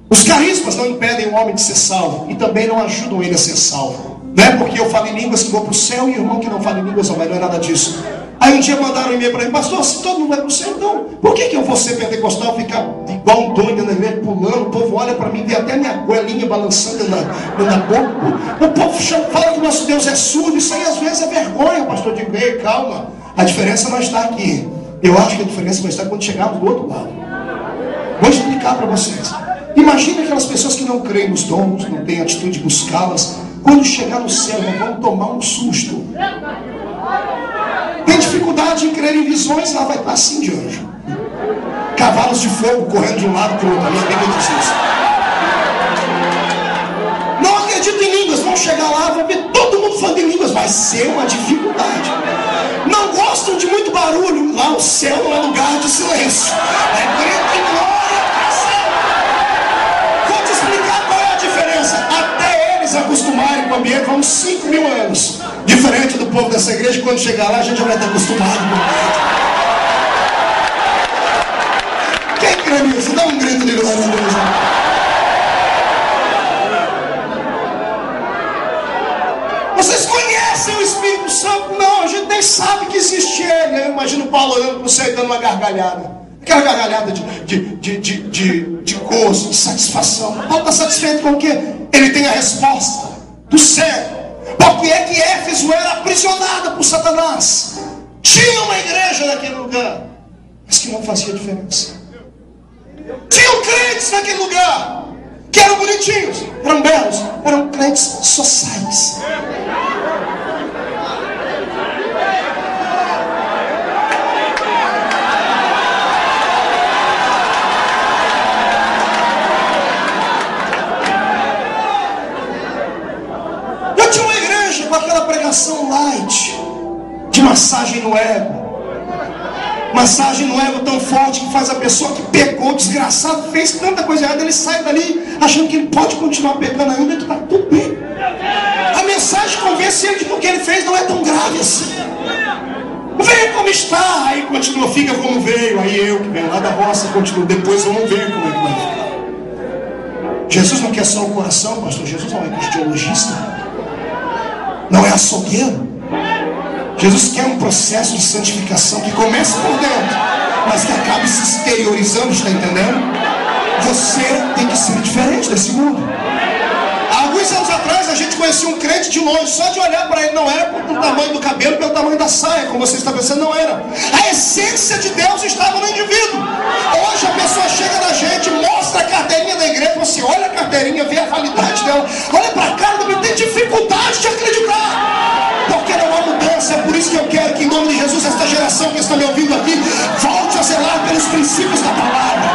Os carismas não impedem o homem de ser salvo e também não ajudam ele a ser salvo. Não é porque eu falo em línguas que vou para o céu e o irmão que não fala em línguas não vai, não é nada disso. Aí um dia mandaram um e-mail para mim: pastor, se todo mundo vai para o céu, então por que eu vou ser pentecostal, ficar igual um doido na igreja, pulando? O povo olha para mim, vê até minha goelinha balançando na boca. O povo fala que nosso Deus é surdo. Isso aí às vezes é vergonha, pastor. Eu digo: ei, calma, a diferença não está aqui. Eu acho que a diferença vai estar quando chegarmos do outro lado. Vou explicar para vocês. Imagina aquelas pessoas que não creem nos dons, não têm atitude de buscá-las. Quando chegar no céu, vão tomar um susto. Tem dificuldade em crer em visões, lá vai estar assim de anjo. Cavalos de fogo correndo de um lado para o outro. A minha Bíblia diz isso. Não acredito em línguas, vão chegar lá, vão ver todo mundo falando em línguas. Vai ser uma dificuldade. Não gostam de muito barulho. Lá o céu não é lugar de silêncio. É grito e glória. Vou te explicar qual é a diferença. Até eles acostumarem com o ambiente, vão 5.000 anos. Diferente do povo dessa igreja, quando chegar lá a gente já vai estar acostumado com o ambiente. Quem crê nisso? Dá um grito de glória a Deus. Vocês conhecem o Espírito Santo? Não, a gente nem sabe que existe ele. Eu imagino Paulo olhando para o céu e dando uma gargalhada. Aquela gargalhada de gozo, de satisfação. Paulo está satisfeito com o quê? Ele tem a resposta do céu. Por que é que Éfeso era aprisionada por Satanás? Tinha uma igreja naquele lugar, mas que não fazia diferença. Tinham crentes naquele lugar que eram bonitinhos, eram belos, eram crentes sociais. com aquela pregação light, de massagem no ego. Massagem no ego tão forte que faz a pessoa que pecou, desgraçado, fez tanta coisa errada, ele sai dali achando que ele pode continuar pecando ainda, que está tudo bem. A mensagem convence ele de que o que ele fez não é tão grave assim. Veio como está, aí continua, fica como veio. Aí eu que venho lá da roça continuo, depois vamos ver como é que vai ficar. Jesus não quer só o coração, pastor. Jesus não é cristiologista, não é açougueiro. Jesus quer um processo de santificação que comece por dentro, mas que acabe se exteriorizando, está entendendo? Você tem que ser diferente desse mundo. Há alguns anos atrás a gente conhecia um crente de longe, só de olhar para ele, não era pelo tamanho do cabelo, pelo tamanho da saia, como você está pensando, não era. A essência de Deus estava no indivíduo. Hoje a pessoa chega na gente, mostra a carteirinha da igreja, você olha a carteirinha, vê a validade dela, olha para a cara do meu, tem dificuldade de acreditar, porque não há mudança. É por isso que eu quero que em nome de Jesus esta geração que está me ouvindo aqui volte a zelar pelos princípios da palavra.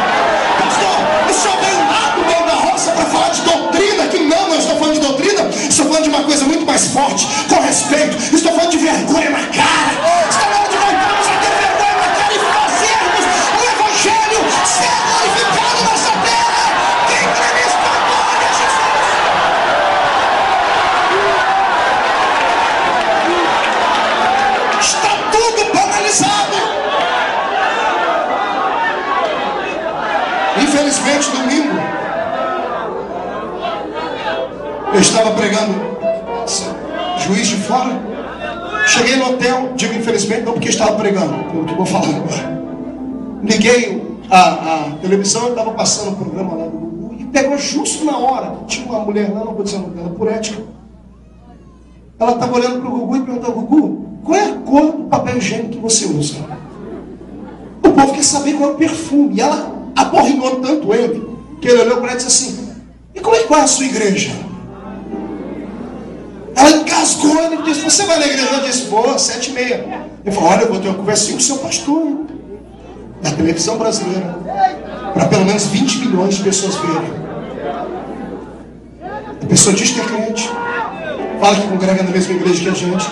Pastor, o senhor veio lá do meio da roça para falar de doutrina, que não estou falando de doutrina, estou falando de uma coisa muito mais forte, com respeito, estou falando de vergonha na cara. Está na hora de voltarmos a ter vergonha na cara e fazermos o evangelho ser glorificado nessa terra. Quem crê nisso, glória a Jesus. Está tudo banalizado. Infelizmente, domingo eu estava pregando Juiz de Fora. Cheguei no hotel, digo infelizmente não porque estava pregando, pelo que eu vou falar agora. Liguei a televisão, eu estava passando o programa lá do Gugu e pegou justo na hora. Tinha uma mulher lá, não vou dizer o nome dela, por ética. Ela estava olhando para o Gugu e perguntou: Gugu, qual é a cor do papel higiênico que você usa? O povo quer saber qual é o perfume. E ela aborrinou tanto ele que ele olhou para ela e disse assim: e como é que vai a sua igreja? Ela engasgou, ele disse: você vai na igreja? Eu disse: vou, 7h30. Ele falou: olha, eu vou ter uma conversinha com o seu pastor da televisão brasileira, para pelo menos 20 milhões de pessoas verem. A pessoa diz que é crente, fala que congrega na mesma igreja que a gente,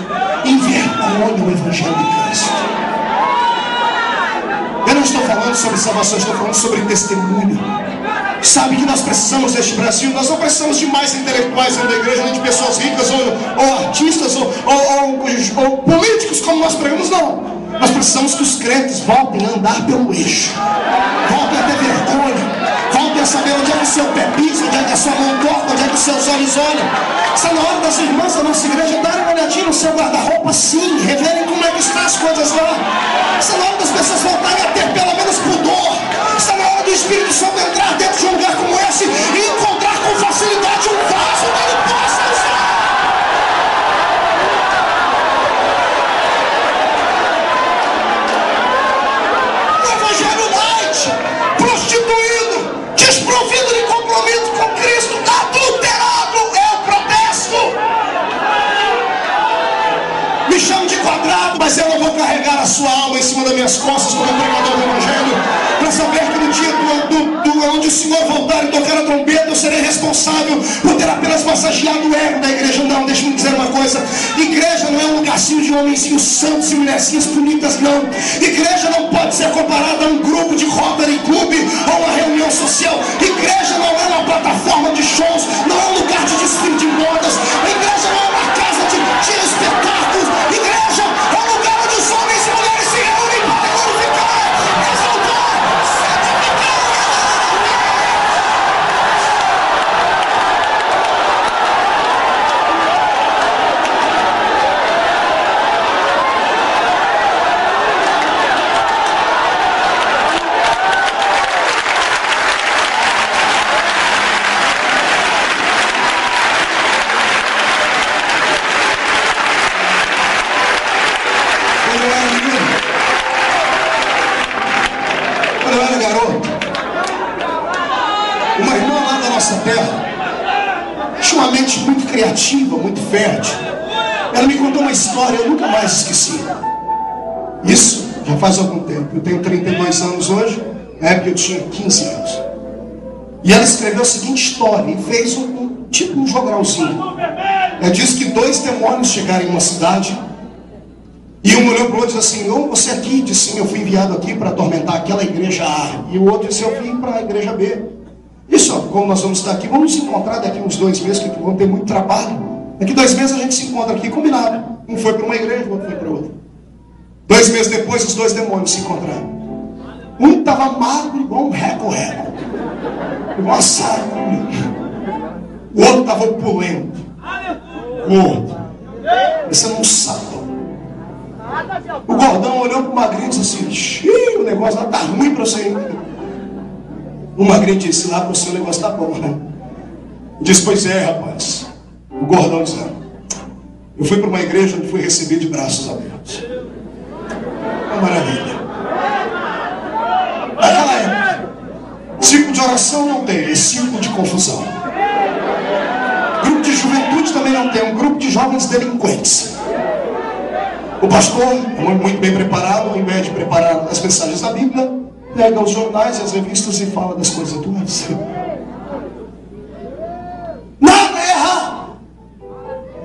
envergonha o evangelho de Cristo. Eu não estou falando sobre salvação, estou falando sobre testemunho. Sabe que nós precisamos deste Brasil. Nós não precisamos de mais intelectuais dentro da igreja, nem de pessoas ricas, ou artistas, ou políticos como nós pregamos, não. Nós precisamos que os crentes voltem a andar pelo eixo, voltem a ter vergonha, voltem a saber onde é que o seu pé pisa, onde é que a sua mão toca, onde é que os seus olhos olham. Está na hora das irmãs da nossa igreja darem uma olhadinha no seu guarda-roupa, sim, reverem como é que estão as coisas lá. Está na hora das pessoas voltarem a ter pelo menos pudor. Está na hora do Espírito Santo entrar dentro de um lugar como esse e encontrar com facilidade um vaso que ele possa usar. O evangelho light, prostituído, desprovido de compromisso com Cristo, adulterado, eu protesto. Me chamo de quadrado, mas eu não vou carregar a sua alma em cima das minhas costas como pregador do evangelho, para saber que no dia onde o Senhor voltar e tocar a trombeta, eu serei responsável por ter apenas massageado o ego da igreja. Não, deixa eu me dizer uma coisa: igreja não é um lugarzinho de homenzinhos santos e mulherzinhas bonitas, não. Igreja não pode ser comparada a um grupo de Rotary Club ou uma reunião social. Igreja não é uma plataforma de shows, não é um lugar de desfile de modas. A igreja não é uma casa de espetáculos. Igreja é um lugar onde os homens e mulheres se reúnem para glorificar, exaltar, santificar. Quando eu era garoto, uma irmã lá da nossa terra tinha uma mente muito criativa, muito fértil. Ela me contou uma história, eu nunca mais esqueci. Isso já faz algum tempo. Eu tenho 32 anos hoje, na época eu tinha 15 anos. E ela escreveu a seguinte história e fez tipo um jogralzinho. Diz que 2 demônios chegaram em uma cidade. E um olhou para o outro e disse assim: "Ô, você aqui?" Disse: "Sim, eu fui enviado aqui para atormentar aquela igreja A." E o outro disse: "Eu vim para a igreja B." Isso, como nós vamos estar aqui, vamos nos encontrar daqui uns 2 meses, que vão ter muito trabalho. Daqui 2 meses a gente se encontra aqui, combinado. Um foi para uma igreja, o outro foi para outra. 2 meses depois, os 2 demônios se encontraram. Um estava magro, igual um reco-reco, igual uma sarna. O outro estava opulento, gordo, parecendo um sapo. O gordão olhou para o magrinho e disse assim: "Xiii, o negócio lá está ruim para você ainda." O magrinho disse: "Lá para o seu negócio está bom, né?" Disse: "Pois é, rapaz." O gordão disse: "Eu fui para uma igreja onde fui recebido de braços abertos." Uma maravilha. Naquela época, círculo de oração não tem, é círculo de confusão. Grupo de juventude também não tem, é um grupo de jovens delinquentes. O pastor, muito bem preparado, ao invés de preparar as mensagens da Bíblia, pega os jornais e as revistas e fala das coisas atuais. Nada é errado,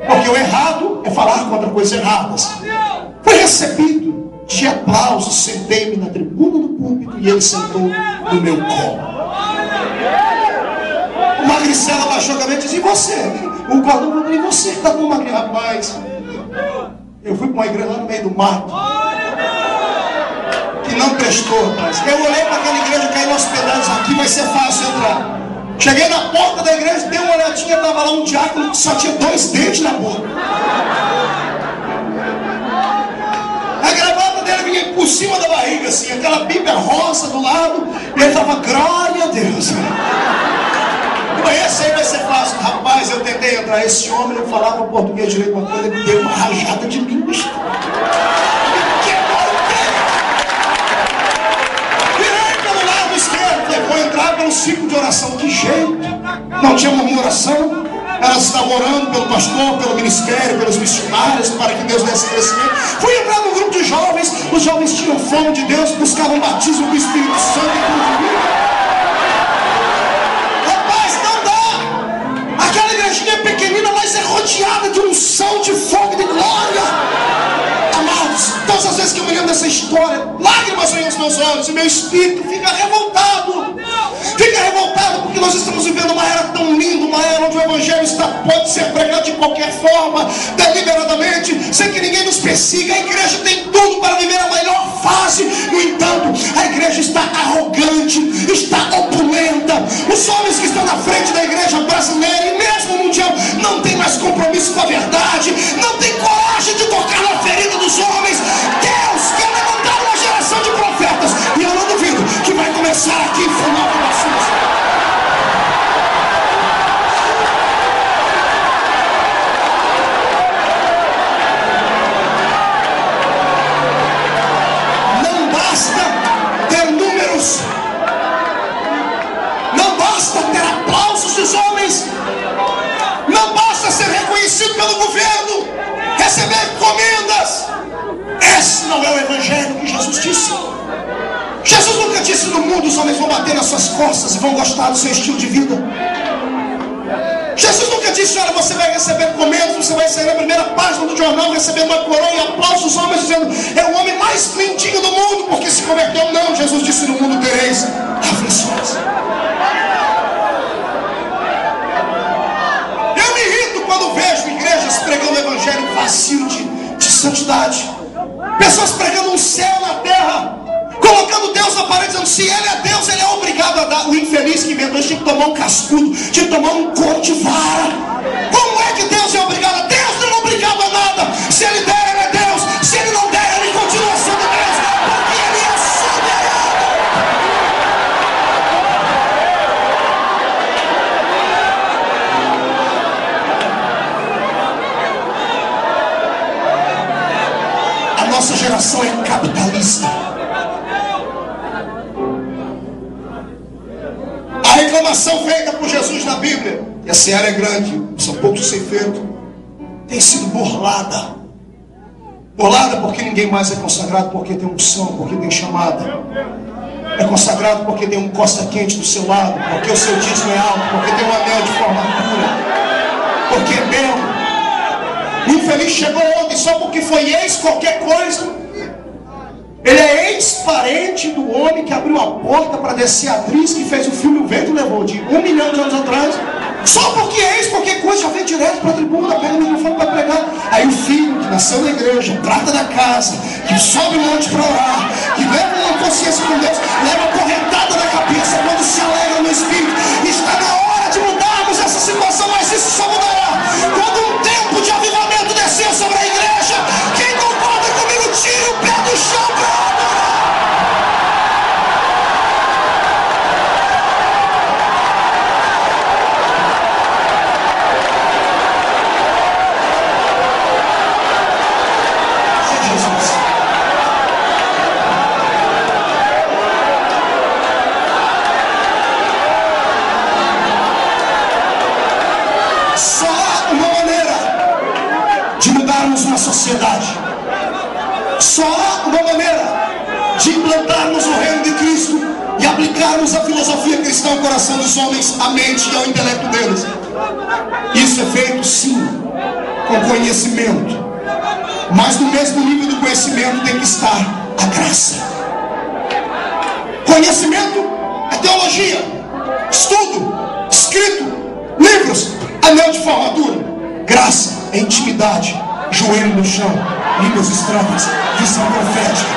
porque o errado é falar contra coisas erradas. Foi recebido de aplausos, sentei-me na tribuna do púlpito e ele sentou no meu colo. O magricela baixou a cabeça e disse: "E você?" O gordão falou: "E você que está com magrinho?" "Rapaz, eu fui para uma igreja lá no meio do mato que não prestou, rapaz. Eu olhei para aquela igreja e caí nos pedaços. Aqui vai ser fácil entrar." Cheguei na porta da igreja, dei uma olhadinha, estava lá um diácono que só tinha 2 dentes na boca. A gravata dele vinha por cima da barriga, assim, aquela Bíblia rosa do lado, e ele estava: "Glória a Deus." Esse aí vai ser fácil. Rapaz, eu tentei entrar. Esse homem não falava português direito, uma coisa, ele deu uma rajada de línguas. Virei pelo lado esquerdo. Falei: "Vou entrar pelo ciclo de oração." Que jeito? Não tinha murmuração. Elas estavam orando pelo pastor, pelo ministério, pelos missionários, para que Deus desse crescimento. Fui entrar num grupo de jovens. Os jovens tinham fome de Deus, buscavam o batismo do Espírito Santo e tudo de mim. Aquela igrejinha é pequenina, mas é rodeada de unção, de fogo, de glória. Amados, todas as vezes que eu me lembro dessa história, lágrimas vêm aos meus olhos e meu espírito fica revoltado. Fica revoltado porque nós estamos vivendo uma era tão linda, uma era onde o evangelho pode ser pregado de qualquer forma, deliberadamente, sem que ninguém nos persiga. A igreja tem tudo para viver a melhor fase. No entanto, a igreja está arrogante, está opulenta. Os homens que estão na frente da igreja brasileira e mesmo mundial não tem mais compromisso com a verdade, não tem coragem de tocar na ferida dos homens. Deus quer levantar uma geração de profetas, e eu não duvido que vai começar aqui em Funal do Sul. Não basta ter números, não basta ter aplausos dos homens, não basta ser reconhecido pelo governo, receber encomendas. Esse não é o evangelho que Jesus disse. Jesus nunca disse: "No mundo os homens vão bater nas suas costas e vão gostar do seu estilo de vida." Jesus nunca disse: "Olha, você vai receber encomendas, você vai sair na primeira página do jornal, receber uma coroa e aplausos dos homens dizendo: 'É o homem mais lindinho do mundo porque se converteu.'" Não, Jesus disse: "No mundo tereis aflições." Eu me irrito quando vejo igrejas pregando o evangelho vazio de santidade. Pessoas pregando um céu na terra, colocando Deus na parede, dizendo: se Ele é Deus, Ele é obrigado a dar. O infeliz que inventou isso tinha que tomar um cascudo, tinha que tomar um couro de vara. Como é que Deus é obrigado? Deus não é obrigado a nada. Se Ele der, Ele é Deus. Se Ele não der, Ele continua sendo Deus, porque Ele é soberano. A nossa geração é capitalista. A reclamação feita por Jesus na Bíblia, e a seara é grande, são poucos ceifeiros, tem sido burlada. Burlada porque ninguém mais é consagrado porque tem unção, porque tem chamada. É consagrado porque tem um costa quente do seu lado, porque o seu dízimo é alto, porque tem um anel de formatura, porque é belo. O infeliz chegou ontem só porque foi ex qualquer coisa. Ele é ex-parente do homem que abriu a porta para descer a atriz que fez o filme O Vento Levou, de 1 milhão de anos atrás. Só porque é ex qualquer coisa, já vem direto para a tribuna, pega o microfone para pregar. Aí o filho que nasceu na igreja, prata da casa, que sobe o monte para orar, que leva uma consciência com Deus, leva a corretada na cabeça quando se alegra no Espírito. Está na hora de mudarmos essa situação, mas isso só mudará quando um tempo de avivamento descer sobre a igreja. Quem concorda comigo, tire o pé do chão para adorar. Uma sociedade, só há uma maneira de implantarmos o reino de Cristo e aplicarmos a filosofia cristã ao coração dos homens, à mente e ao intelecto deles. Isso é feito sim com conhecimento, mas no mesmo nível do conhecimento tem que estar a graça. Conhecimento é teologia, estudo, escrito, livros, anel de formatura. Graça é intimidade, joelho no chão, línguas estranhas, visão profética,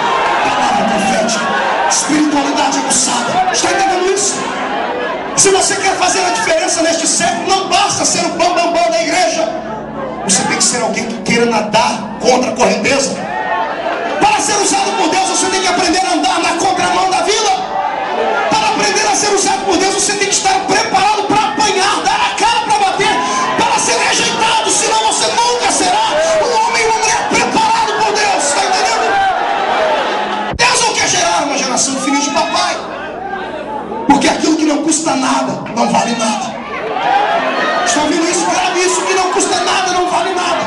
palavra profética, espiritualidade aguçada. Está entendendo isso? Se você quer fazer a diferença neste século, não basta ser o bambambam da igreja. Você tem que ser alguém que queira nadar contra a correnteza. Para ser usado por Deus, você tem que aprender a andar na contramão da vida. Para aprender a ser usado por Deus, você tem que estar preparado para apanhar, dar a cara para bater, para ser rejeitado, senão você nunca será um homem e uma mulher preparado por Deus. Está entendendo? Deus não quer gerar uma geração de filhos de papai, porque aquilo que não custa nada não vale nada. Está ouvindo isso? Grave isso, que não custa nada não vale nada.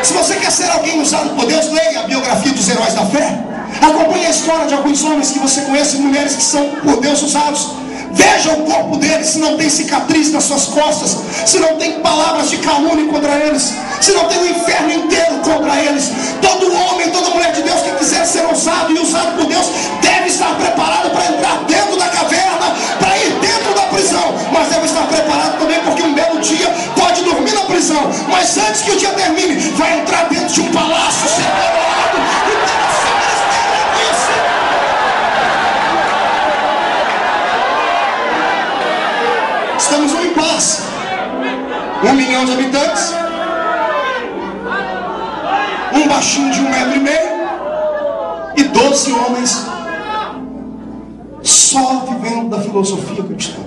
Se você quer ser alguém usado por Deus, leia a biografia dos heróis da fé. Acompanhe a história de alguns homens que você conhece, mulheres que são por Deus usados. Veja o corpo deles, se não tem cicatriz nas suas costas, se não tem palavras de calúnia contra eles, se não tem o inferno inteiro contra eles. Todo homem, toda mulher de Deus que quiser ser usado e usado por Deus deve estar preparado para entrar dentro da caverna, para ir dentro da prisão, mas deve estar preparado também porque um belo dia pode dormir na prisão, mas antes que o dia termine vai entrar dentro de um palácio, ser adorado e ter a sua ministério reconhecido. Estamos num impasse. 1 milhão de habitantes, um baixinho de 1,5 metro e 12 homens só vivendo da filosofia cristã.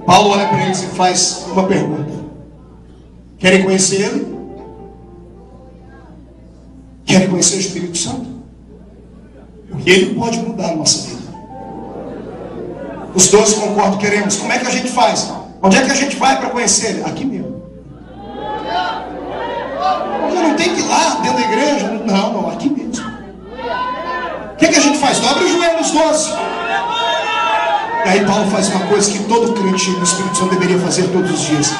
Paulo olha para eles e faz uma pergunta: querem conhecer ele? Querem conhecer o Espírito Santo? Porque ele pode mudar a nossa vida. Os 12 concordam, queremos. Como é que a gente faz? Onde é que a gente vai para conhecer ele? Aqui mesmo. Eu não tenho que ir lá dentro da igreja. Não, aqui mesmo. O que a gente faz? Dobra o joelho nos 12. E aí Paulo faz uma coisa que todo crente no Espírito Santo deveria fazer todos os dias: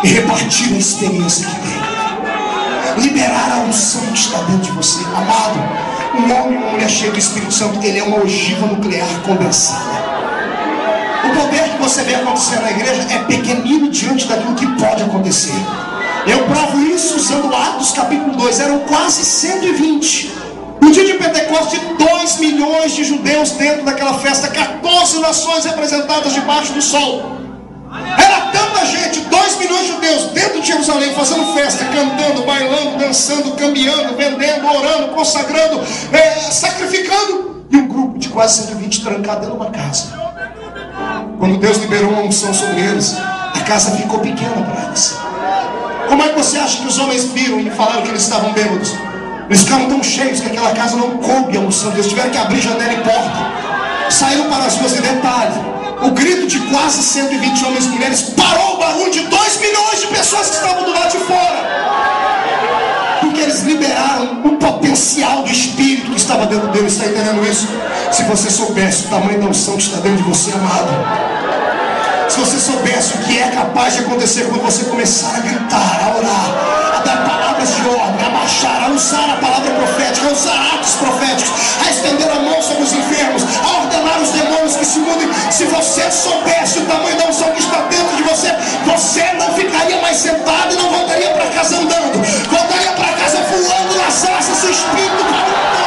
e repartir a experiência que tem, liberar a unção que está dentro de você. Amado, um homem e uma mulher cheio do Espírito Santo, ele é uma ogiva nuclear condensada. O poder que você vê acontecer na igreja é pequenino diante daquilo que pode acontecer. Eu provo isso usando Atos capítulo 2. Eram quase 120. No dia de Pentecostes, 2 milhões de judeus dentro daquela festa, 14 nações representadas debaixo do sol. Era tanta gente, 2 milhões de judeus dentro de Jerusalém, fazendo festa, cantando, bailando, dançando, cambiando, vendendo, orando, consagrando, sacrificando. E um grupo de quase 120 trancado dentro de uma casa. Quando Deus liberou uma unção sobre eles, a casa ficou pequena para eles. Como é que você acha que os homens viram e falaram que eles estavam bêbados? Eles ficaram tão cheios que aquela casa não coube a unção deles. Tiveram que abrir janela e porta. Saíram para as ruas. E detalhe, o grito de quase 120 homens e mulheres parou o barulho de 2 milhões de pessoas que estavam do lado de fora. Porque eles liberaram o potencial do Espírito que estava dentro deles. Está entendendo isso? Se você soubesse o tamanho da unção que está dentro de você, amado, se você soubesse o que é capaz de acontecer quando você começar a gritar, a orar, usar a palavra profética, a usar atos proféticos, a estender a mão sobre os enfermos, a ordenar os demônios que se mudem. Se você soubesse o tamanho da unção que está dentro de você, você não ficaria mais sentado e não voltaria para casa andando, voltaria para casa voando nas asas do Espírito para o novo.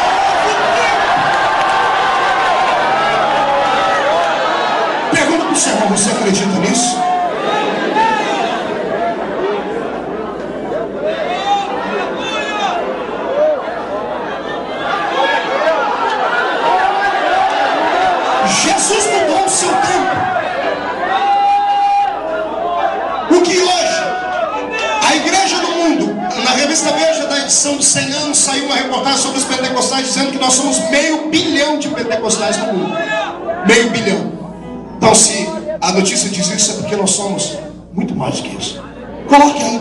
Pergunta para o seu irmão: você acredita nisso? Jesus mudou o seu tempo. O que hoje a igreja do mundo, na revista Veja da edição de 100 anos, saiu uma reportagem sobre os pentecostais dizendo que nós somos 500 milhão de pentecostais no mundo. 500 milhão. Então, se a notícia diz isso, é porque nós somos muito mais do que isso. Coloque aí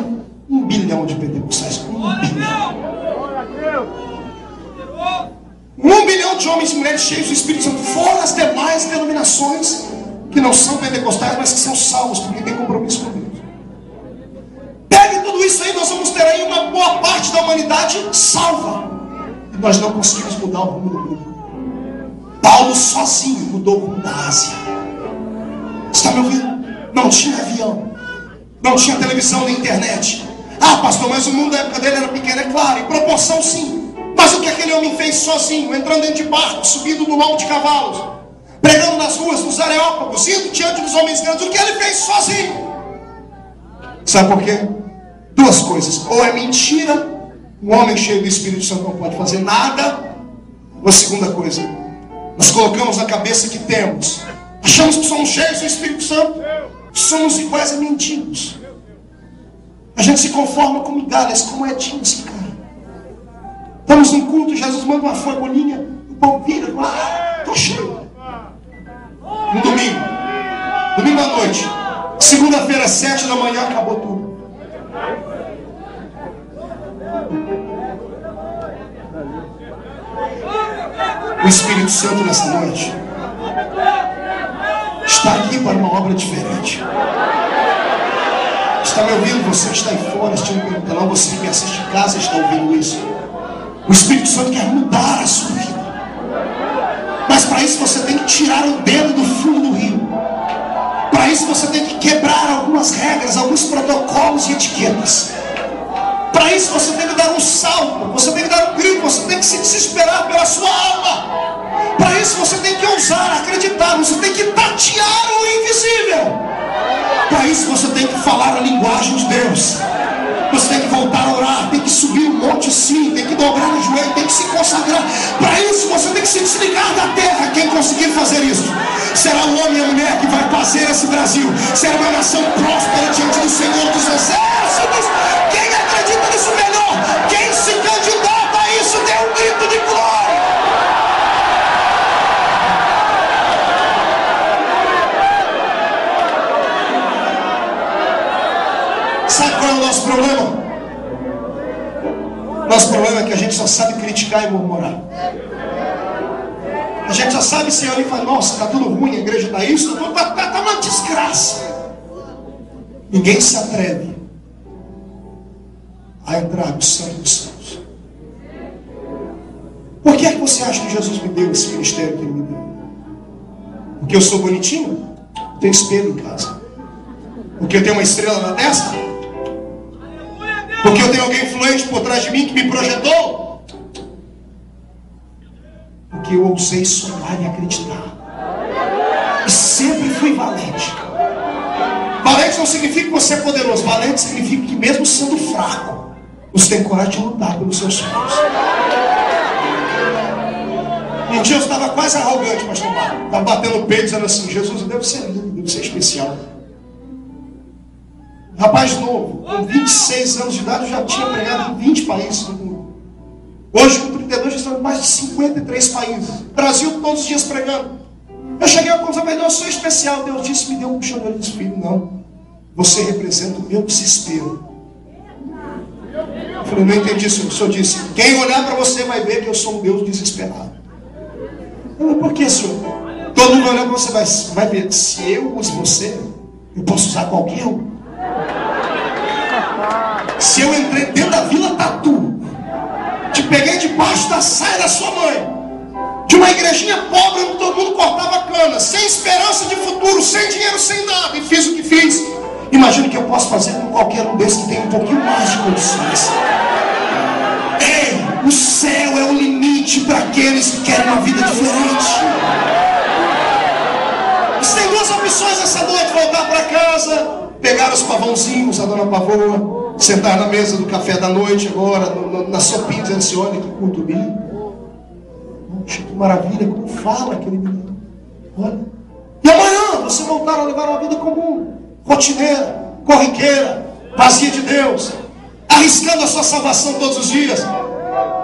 1 bilhão de pentecostais. 1 bilhão. 1 bilhão de homens e mulheres cheios do Espírito Santo, fora as demais denominações que não são pentecostais, mas que são salvos, porque tem compromisso com Deus. Pegue tudo isso aí, nós vamos ter aí uma boa parte da humanidade salva. E nós não conseguimos mudar o rumo do mundo. Paulo sozinho mudou o rumo da Ásia. Está me ouvindo? Não tinha avião, não tinha televisão nem internet. Ah, pastor, mas o mundo da época dele era pequeno, é claro, em proporção sim. Mas o que aquele homem fez sozinho, entrando dentro de barco, subindo no lombo de cavalos, pregando nas ruas, nos areópagos, indo diante dos homens grandes, o que ele fez sozinho? Sabe por quê? Duas coisas: ou é mentira, um homem cheio do Espírito Santo não pode fazer nada. Ou a segunda coisa, nós colocamos na cabeça que temos, achamos que somos cheios do Espírito Santo, somos iguais a mendigos. A gente se conforma com migalhas, com moedinhas, cara. Estamos num culto, Jesus manda uma folhinha, o pão vira, estou cheio. No domingo à noite, segunda-feira, 7 da manhã, acabou tudo. O Espírito Santo nessa noite está aqui para uma obra diferente. Está me ouvindo? Você que está aí fora, assistindo pelo canal, você que assiste em casa está ouvindo isso. O Espírito Santo quer mudar a sua vida. Mas para isso você tem que tirar o dedo do fundo do rio. Para isso você tem que quebrar algumas regras, alguns protocolos e etiquetas. Para isso você tem que dar um salto, você tem que dar um grito, você tem que se desesperar pela sua alma. Para isso você tem que ousar, acreditar, você tem que tatear o invisível. Para isso você tem que falar a linguagem de Deus. Você tem que voltar a orar, tem que subir um monte sim, tem que dobrar o joelho, tem que se consagrar. Para isso você tem que se desligar da terra. Quem conseguir fazer isso será o homem e a mulher que vai fazer esse Brasil. Será uma nação próspera diante do Senhor dos Exércitos. Quem acredita nisso melhor? Quem se candidata a isso, dê um grito de glória. Sabe qual é o nosso problema? Nosso problema é que a gente só sabe criticar e murmurar. A gente só sabe se olha e fala: nossa, está tudo ruim, a igreja está isso, está uma desgraça. Ninguém se atreve a entrar no sangue dos santos. Por que é que você acha que Jesus me deu esse ministério que ele me deu? Porque eu sou bonitinho? Tenho espelho em casa. Porque eu tenho uma estrela na testa? Porque eu tenho alguém influente por trás de mim que me projetou? Porque eu ousei sonhar e acreditar. E sempre fui valente. Valente não significa que você é poderoso. Valente significa que mesmo sendo fraco, você tem coragem de lutar pelos seus sonhos. Um dia eu estava quase arrogante, pastor Marco. Estava batendo o peito dizendo assim: Jesus, eu devo ser lindo, eu devo ser especial. Rapaz novo, com 26 anos de idade, eu já tinha pregado em 20 países do mundo. Hoje, com 32, já estou em mais de 53 países. Brasil, todos os dias pregando. Eu cheguei a contar, mas eu sou especial. Deus disse, me deu um puxão de disse: filho, não. Você representa o meu desespero. Eu falei: não entendi isso. O senhor disse: quem olhar para você vai ver que eu sou um Deus desesperado. Eu falei: por que, senhor? Todo mundo olhando para você vai ver. Se eu uso você, eu posso usar qualquer um. Se eu entrei dentro da Vila Tatu, peguei debaixo da saia da sua mãe, de uma igrejinha pobre onde todo mundo cortava cana, sem esperança de futuro, sem dinheiro, sem nada, e fiz o que fiz. Imagino que eu posso fazer com qualquer um desses que tem um pouquinho mais de condições. Ei, o céu é o limite para aqueles que querem uma vida diferente. Você tem duas opções essa noite: voltar para casa, pegar os pavãozinhos, a dona Pavoa, sentar na mesa do café da noite agora, na sopinha, dizendo assim: olha que culto lindo, que maravilha, como fala aquele menino, olha. E amanhã você voltar a levar uma vida comum, rotineira, corriqueira, vazia de Deus, arriscando a sua salvação todos os dias.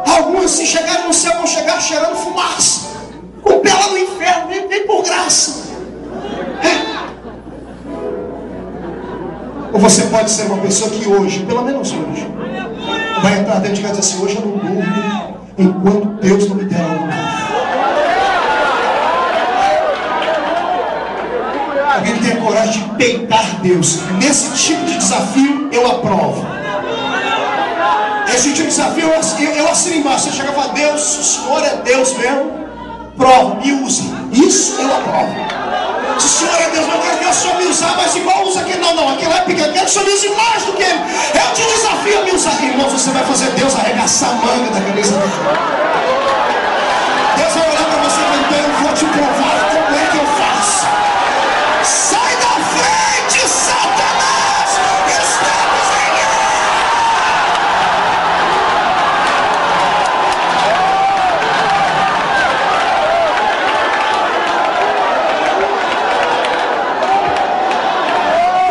Alguns, se chegarem no céu, vão chegar cheirando fumaça, com o pé lá no inferno, nem por graça. Ou você pode ser uma pessoa que hoje, pelo menos hoje, vai entrar dentro de casa e dizer assim: hoje eu não durmo enquanto Deus não me der algo novo. Alguém tem a coragem de peitar Deus. Nesse tipo de desafio eu aprovo. Esse tipo de desafio eu assino embaixo. Você chega e fala: Deus, o Senhor é Deus mesmo, prova, me usa. Isso eu aprovo. Se o Senhor é Deus, eu quero que o Senhor me usar, mas igual usa aquele. Não, aquele é pequeno. Eu quero que o Senhor me use mais do que ele. Eu te desafio a me usar. Irmão, você vai fazer Deus arregaçar a manga da camisa dele. Deus vai olhar para você e dizer: eu vou te provar como é que eu faço. Sai da frente, Satanás! Estamos em guerra!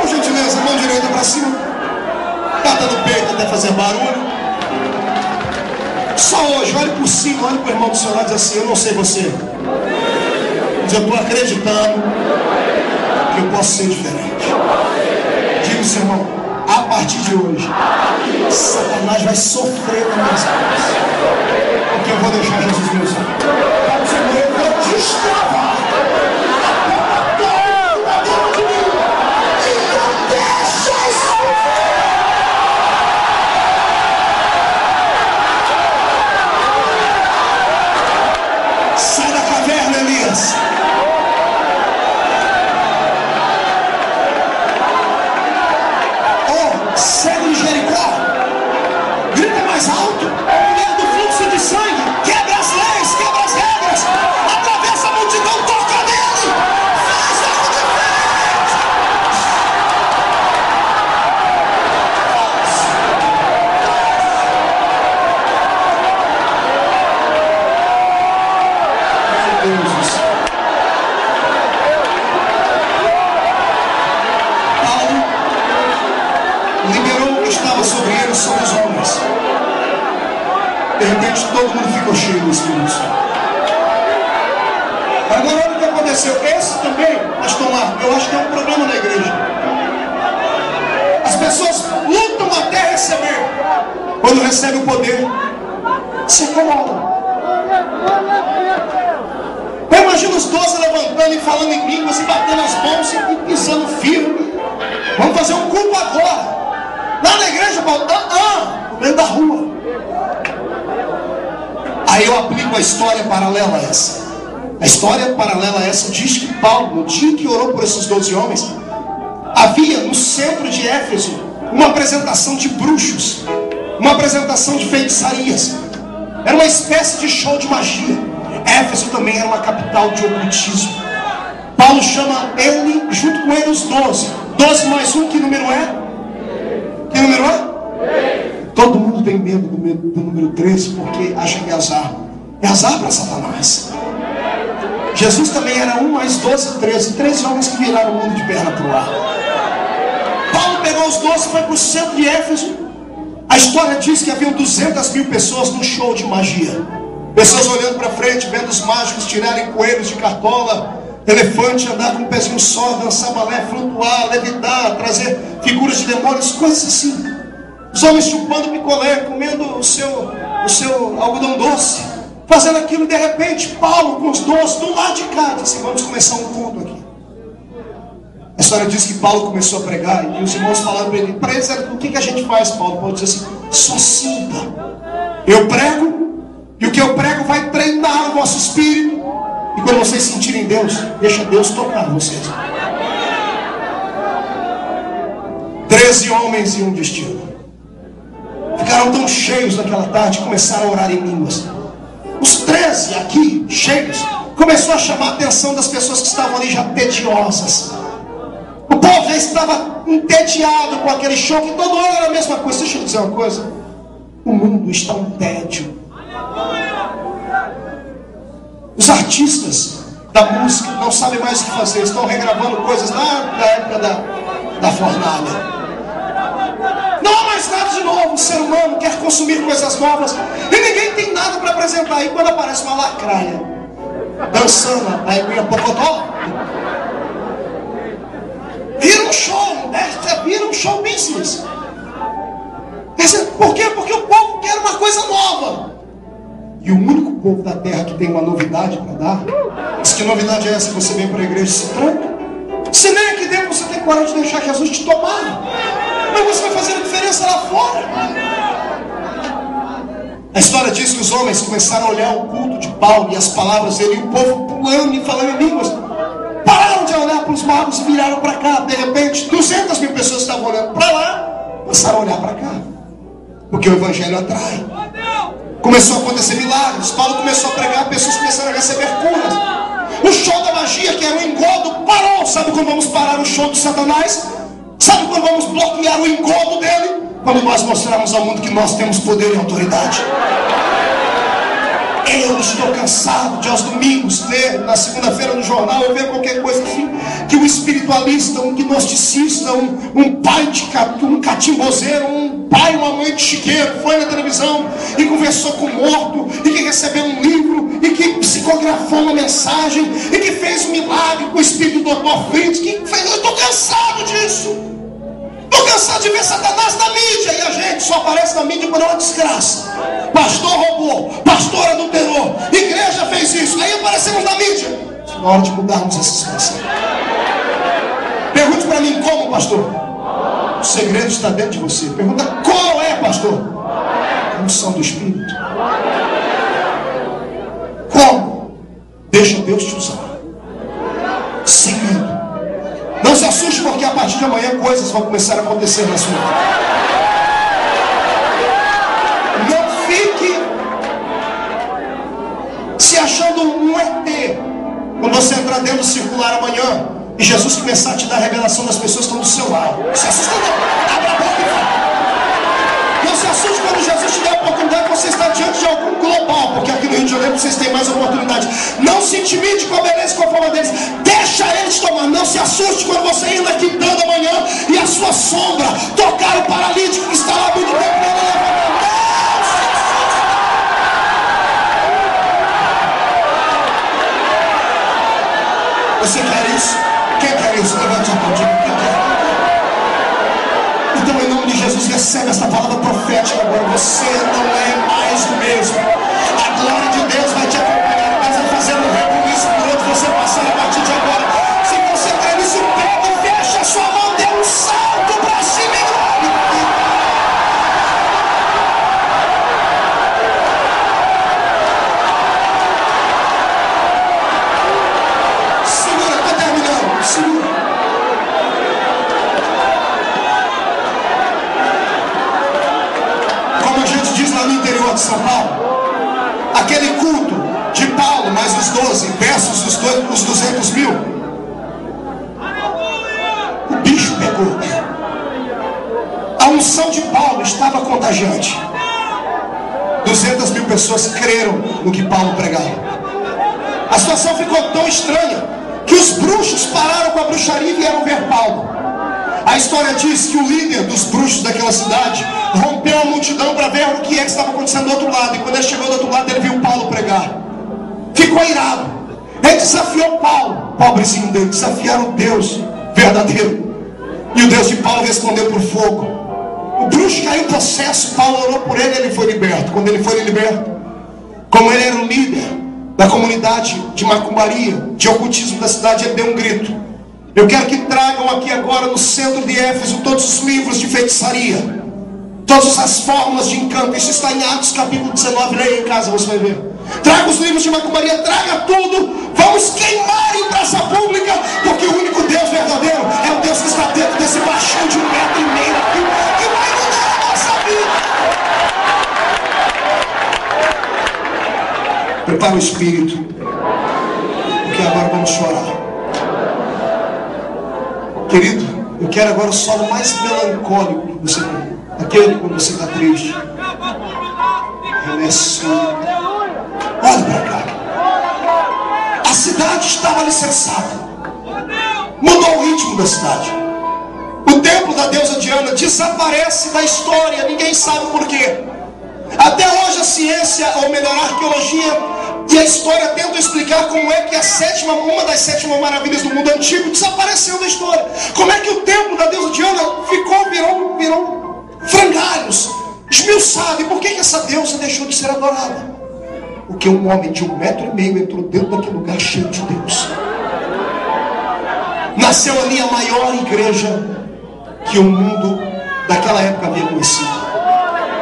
Por gentileza, mão direita para cima. Bata no peito até fazer barulho. Só hoje, olhe por cima, olhe para o irmão do seu lado e diz assim: eu não sei você, mas eu estou acreditando que eu posso ser diferente. Diga ao seu irmão: a partir de hoje, Satanás vai sofrer nas minhas mãos, porque eu vou deixar Jesus me usar. Eu vou destravar a porta dentro de mim e não deixa isso. Sai da caverna, Elias. Cego de Jericó, grita mais alto. Mulher do fluxo de sangue, quebra as leis, quebra as regras, atravessa a multidão, toca nele, faz algo diferente. Meu Deus do céu. Liberou o que estava sobre eles, sobre os homens. De repente todo mundo ficou cheio do Espírito Santo. Agora olha o que aconteceu. Esse também, pastor Marco, eu acho que é um problema na igreja. As pessoas lutam até receber. Quando recebe o poder, se acomodam. Eu imagino os 12 levantando e falando em línguas e batendo as mãos e pisando firme. Vamos fazer um culto agora. Lá na igreja, Paulo, no meio da rua. Aí eu aplico a história paralela a essa. A história paralela a essa diz que Paulo, no dia que orou por esses 12 homens, havia no centro de Éfeso uma apresentação de bruxos, uma apresentação de feitiçarias. Era uma espécie de show de magia. Éfeso também era uma capital de ocultismo. Paulo chama ele, junto com ele, os 12. 12 mais 1, que número é? Que número é? Todo mundo tem medo do número 13, porque acha que é azar. É azar para Satanás. Jesus também era 1 mais 12, 13. 13 homens que viraram o mundo de perna para o ar. Paulo pegou os 12 e foi para o centro de Éfeso. A história diz que haviam 200.000 pessoas no show de magia. Pessoas olhando para frente, vendo os mágicos tirarem coelhos de cartola, elefante, andar com um pezinho só, dançar balé, flutuar, levitar, trazer figuras de demônios, coisas assim. Os homens chupando picolé, comendo o seu algodão doce, fazendo aquilo. E de repente Paulo com os 12 do lado de cá disse assim: vamos começar um culto aqui. A história diz que Paulo começou a pregar e os irmãos falaram para ele, o que a gente faz, Paulo? Paulo disse assim: só sinta. Eu prego E o que eu prego vai treinar o vosso espírito. E quando vocês sentirem Deus, deixa Deus tocar vocês. 13 homens e um destino. Ficaram tão cheios naquela tarde, começaram a orar em línguas. Os 13 aqui, cheios, começou a chamar a atenção das pessoas que estavam ali já tediosas. O povo já estava entediado com aquele show, que todo ano era a mesma coisa. Deixa eu dizer uma coisa: o mundo está um tédio. Os artistas da música não sabem mais o que fazer, estão regravando coisas lá da época da fornalha. Não há mais nada de novo. O ser humano quer consumir coisas novas e ninguém tem nada para apresentar. E quando aparece uma lacraia dançando a Eguinha Pocotó, vira um show, vira um show business. Por quê? Porque o povo quer uma coisa nova. E o único povo da terra que tem uma novidade para dar. Mas que novidade é essa? Você vem para a igreja e se tranca. Se nem aqui dentro você tem coragem de deixar Jesus te tomar, mas você vai fazer a diferença lá fora. A história diz que os homens começaram a olhar o culto de Paulo e as palavras dele, e o povo pulando e falando em línguas. Pararam de olhar para os magos e viraram para cá. De repente, 200 mil pessoas estavam olhando para lá, passaram a olhar para cá. Porque o evangelho atrai. Começou a acontecer milagres. Paulo começou a pregar, pessoas começaram a receber curas. O show da magia, que era um engodo, parou. Sabe quando vamos parar o show do Satanás? Sabe quando vamos bloquear o engodo dele? Quando nós mostrarmos ao mundo que nós temos poder e autoridade. Eu estou cansado de aos domingos ler na segunda-feira no jornal, eu ver qualquer coisa assim, que um espiritualista, um gnosticista, um pai de um catimbozeiro, um pai, uma mãe de chiqueiro foi na televisão e conversou com o morto, e que recebeu um livro, e que psicografou uma mensagem, e que fez um milagre com o espírito do Dr. Fritz. Eu estou cansado disso. Estou cansado de ver Satanás na mídia, e a gente só aparece na mídia quando é uma desgraça. Pastor roubou, pastor adulterou, igreja fez isso, aí aparecemos na mídia. É hora de mudarmos essa situação. Pergunte para mim como, pastor. O segredo está dentro de você. Pergunta qual é, pastor. A unção do Espírito. Como? Deixa Deus te usar. Sem medo. Não se assuste, porque a partir de amanhã coisas vão começar a acontecer na sua vida. Não fique se achando um ET quando você entrar dentro do circular amanhã e Jesus começar a te dar a revelação das pessoas que estão do seu lado. Não se assusta não. Abra a boca e fala. Não se assuste quando Jesus te der a oportunidade de você estar diante de algum global, porque aqui no Rio de Janeiro vocês têm mais oportunidade. Não se intimide com a beleza e com a forma deles. Deixa eles tomar. Não se assuste quando você ir na quintana amanhã e a sua sombra tocar o paralítico que está lá muito tempo. Você quer isso? Quem quer isso? Levante a mão. Quem quer? Então, em nome de Jesus, recebe esta palavra profética agora. Você não é mais o mesmo. A glória de Deus vai te acompanhar. Mas vai fazer um rei isso por onde você passar a partir de agora. Se você crê nisso, pega e fecha a sua mão. Dê um salto para cima e glória. Segura, estou terminando. Segura. No interior de São Paulo, aquele culto de Paulo mais os 12 versus os 200 mil, o bicho pegou. A unção de Paulo estava contagiante. 200 mil pessoas creram no que Paulo pregava. A situação ficou tão estranha que os bruxos pararam com a bruxaria e vieram ver Paulo. A história diz que o líder dos bruxos daquela cidade rompeu a multidão para ver o que é que estava acontecendo do outro lado. E quando ele chegou do outro lado, ele viu Paulo pregar. Ficou irado. Ele desafiou Paulo, pobrezinho dele, desafiar o Deus verdadeiro. E o Deus de Paulo respondeu por fogo. O bruxo caiu em processo, Paulo orou por ele, ele foi liberto. Quando ele foi liberto, como ele era o líder da comunidade de macumbaria, de ocultismo da cidade, ele deu um grito. Eu quero que tragam aqui agora no centro de Éfeso todos os livros de feitiçaria. Todas as formas de encanto. Isso está em Atos capítulo 19. Leia em casa, você vai ver. Traga os livros de macumbaria, traga tudo. Vamos queimar em praça pública, porque o único Deus verdadeiro é o Deus que está dentro desse baixão de 1,5 metro aqui, que vai mudar a nossa vida. Prepara o espírito, porque agora vamos chorar. Querido, eu quero agora o solo mais melancólico que você tem. Aquele quando você está triste. Olha para cá. A cidade estava alicerçada. Mudou o ritmo da cidade. O templo da deusa Diana desaparece da história. Ninguém sabe por quê. Até hoje a ciência, ou melhor, a arqueologia e a história tentam explicar como é que uma das 7 maravilhas do mundo antigo desapareceu da história. Como é que o templo da deusa Diana virou frangalhos, esmiuçado. E por que essa deusa deixou de ser adorada? Porque um homem de 1,5 metro entrou dentro daquele lugar cheio de Deus. Nasceu ali a maior igreja que o mundo daquela época havia conhecido.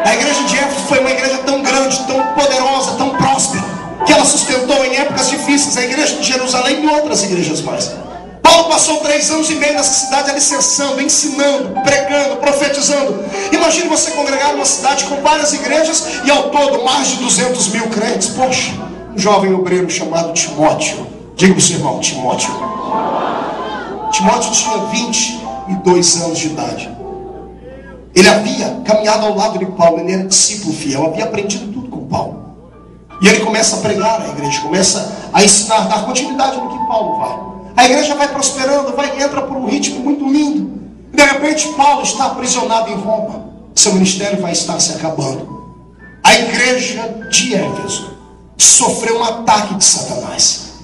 A igreja de Éfeso foi uma igreja tão grande, tão poderosa, tão próspera, que ela sustentou em épocas difíceis a igreja de Jerusalém e outras igrejas mais. Paulo passou 3 anos e meio nessa cidade alicerçando, ensinando, pregando, profetizando. Imagine você congregar uma cidade com várias igrejas e ao todo mais de 200 mil crentes. Poxa, um jovem obreiro chamado Timóteo. Diga para o seu irmão, Timóteo. Timóteo tinha 22 anos de idade. Ele havia caminhado ao lado de Paulo, ele era discípulo fiel, havia aprendido tudo com Paulo. E ele começa a pregar na igreja, começa a ensinar, dar continuidade no que Paulo vai. A igreja vai prosperando, entra por um ritmo muito lindo. E de repente Paulo está aprisionado em Roma. Seu ministério vai estar se acabando. A igreja de Éfeso sofreu um ataque de Satanás.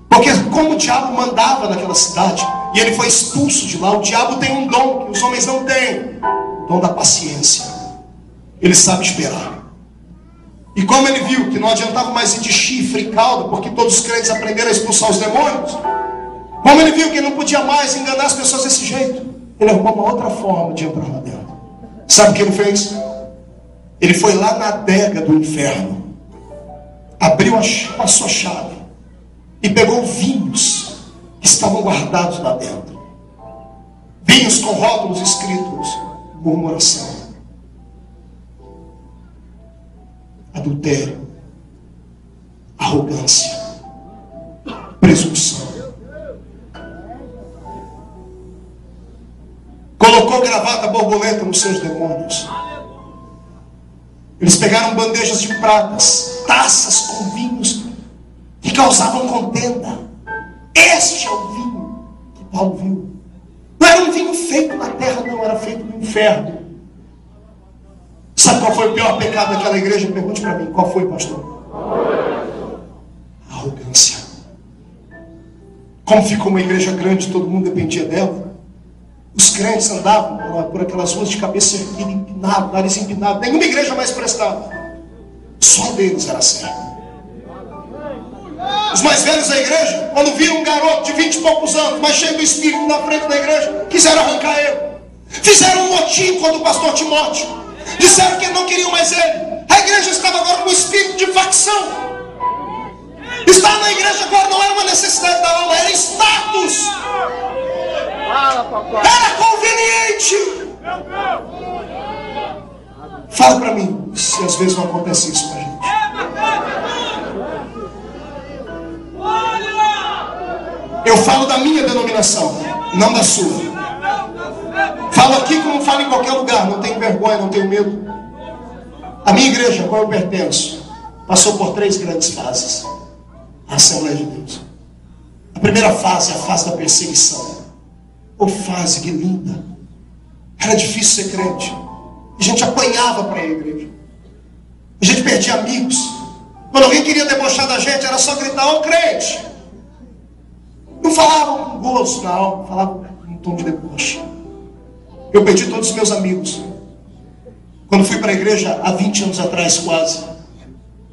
Porque como o diabo mandava naquela cidade, e ele foi expulso de lá, o diabo tem um dom que os homens não têm. O dom da paciência. Ele sabe esperar. E como ele viu que não adiantava mais ir de chifre e cauda, porque todos os crentes aprenderam a expulsar os demônios, como ele viu que ele não podia mais enganar as pessoas desse jeito, ele arrumou uma outra forma de entrar lá dentro. Sabe o que ele fez? Ele foi lá na adega do inferno, abriu a sua chave e pegou vinhos que estavam guardados lá dentro. Vinhos com rótulos escritos: murmuração, adultério, arrogância, presunção. Colocou gravata borboleta nos seus demônios. Eles pegaram bandejas de pratas, taças com vinhos que causavam contenda. Este é o vinho que Paulo viu. Não era um vinho feito na terra, não, era feito no inferno. Sabe qual foi o pior pecado daquela igreja? Pergunte para mim, qual foi, pastor? A arrogância. Como ficou uma igreja grande, todo mundo dependia dela. Os crentes andavam por aquelas ruas de cabeça erguida, empinado, nariz empinado. Nenhuma igreja mais prestava. Só deles era certo. Os mais velhos da igreja, quando viram um garoto de 20 e poucos anos, mas cheio do espírito na frente da igreja, quiseram arrancar ele. Fizeram um motim contra o pastor Timóteo. Disseram que não queriam mais ele. A igreja estava agora com o espírito de facção. Estar na igreja agora não era uma necessidade da alma, era status. Era conveniente. Fala para mim se às vezes não acontece isso com a gente. Eu falo da minha denominação, não da sua. Falo aqui como falo em qualquer lugar. Não tenho vergonha, não tenho medo. A minha igreja, a qual eu pertenço, passou por 3 grandes fases. A Assembleia de Deus. A primeira fase é a fase da perseguição. Oh, fase que linda. Era difícil ser crente. A gente apanhava para a igreja. A gente perdia amigos. Quando alguém queria debochar da gente, era só gritar: ô crente. Não falavam com gozo na alma, falavam com um tom de deboche. Eu perdi todos os meus amigos quando fui para a igreja há 20 anos atrás, quase.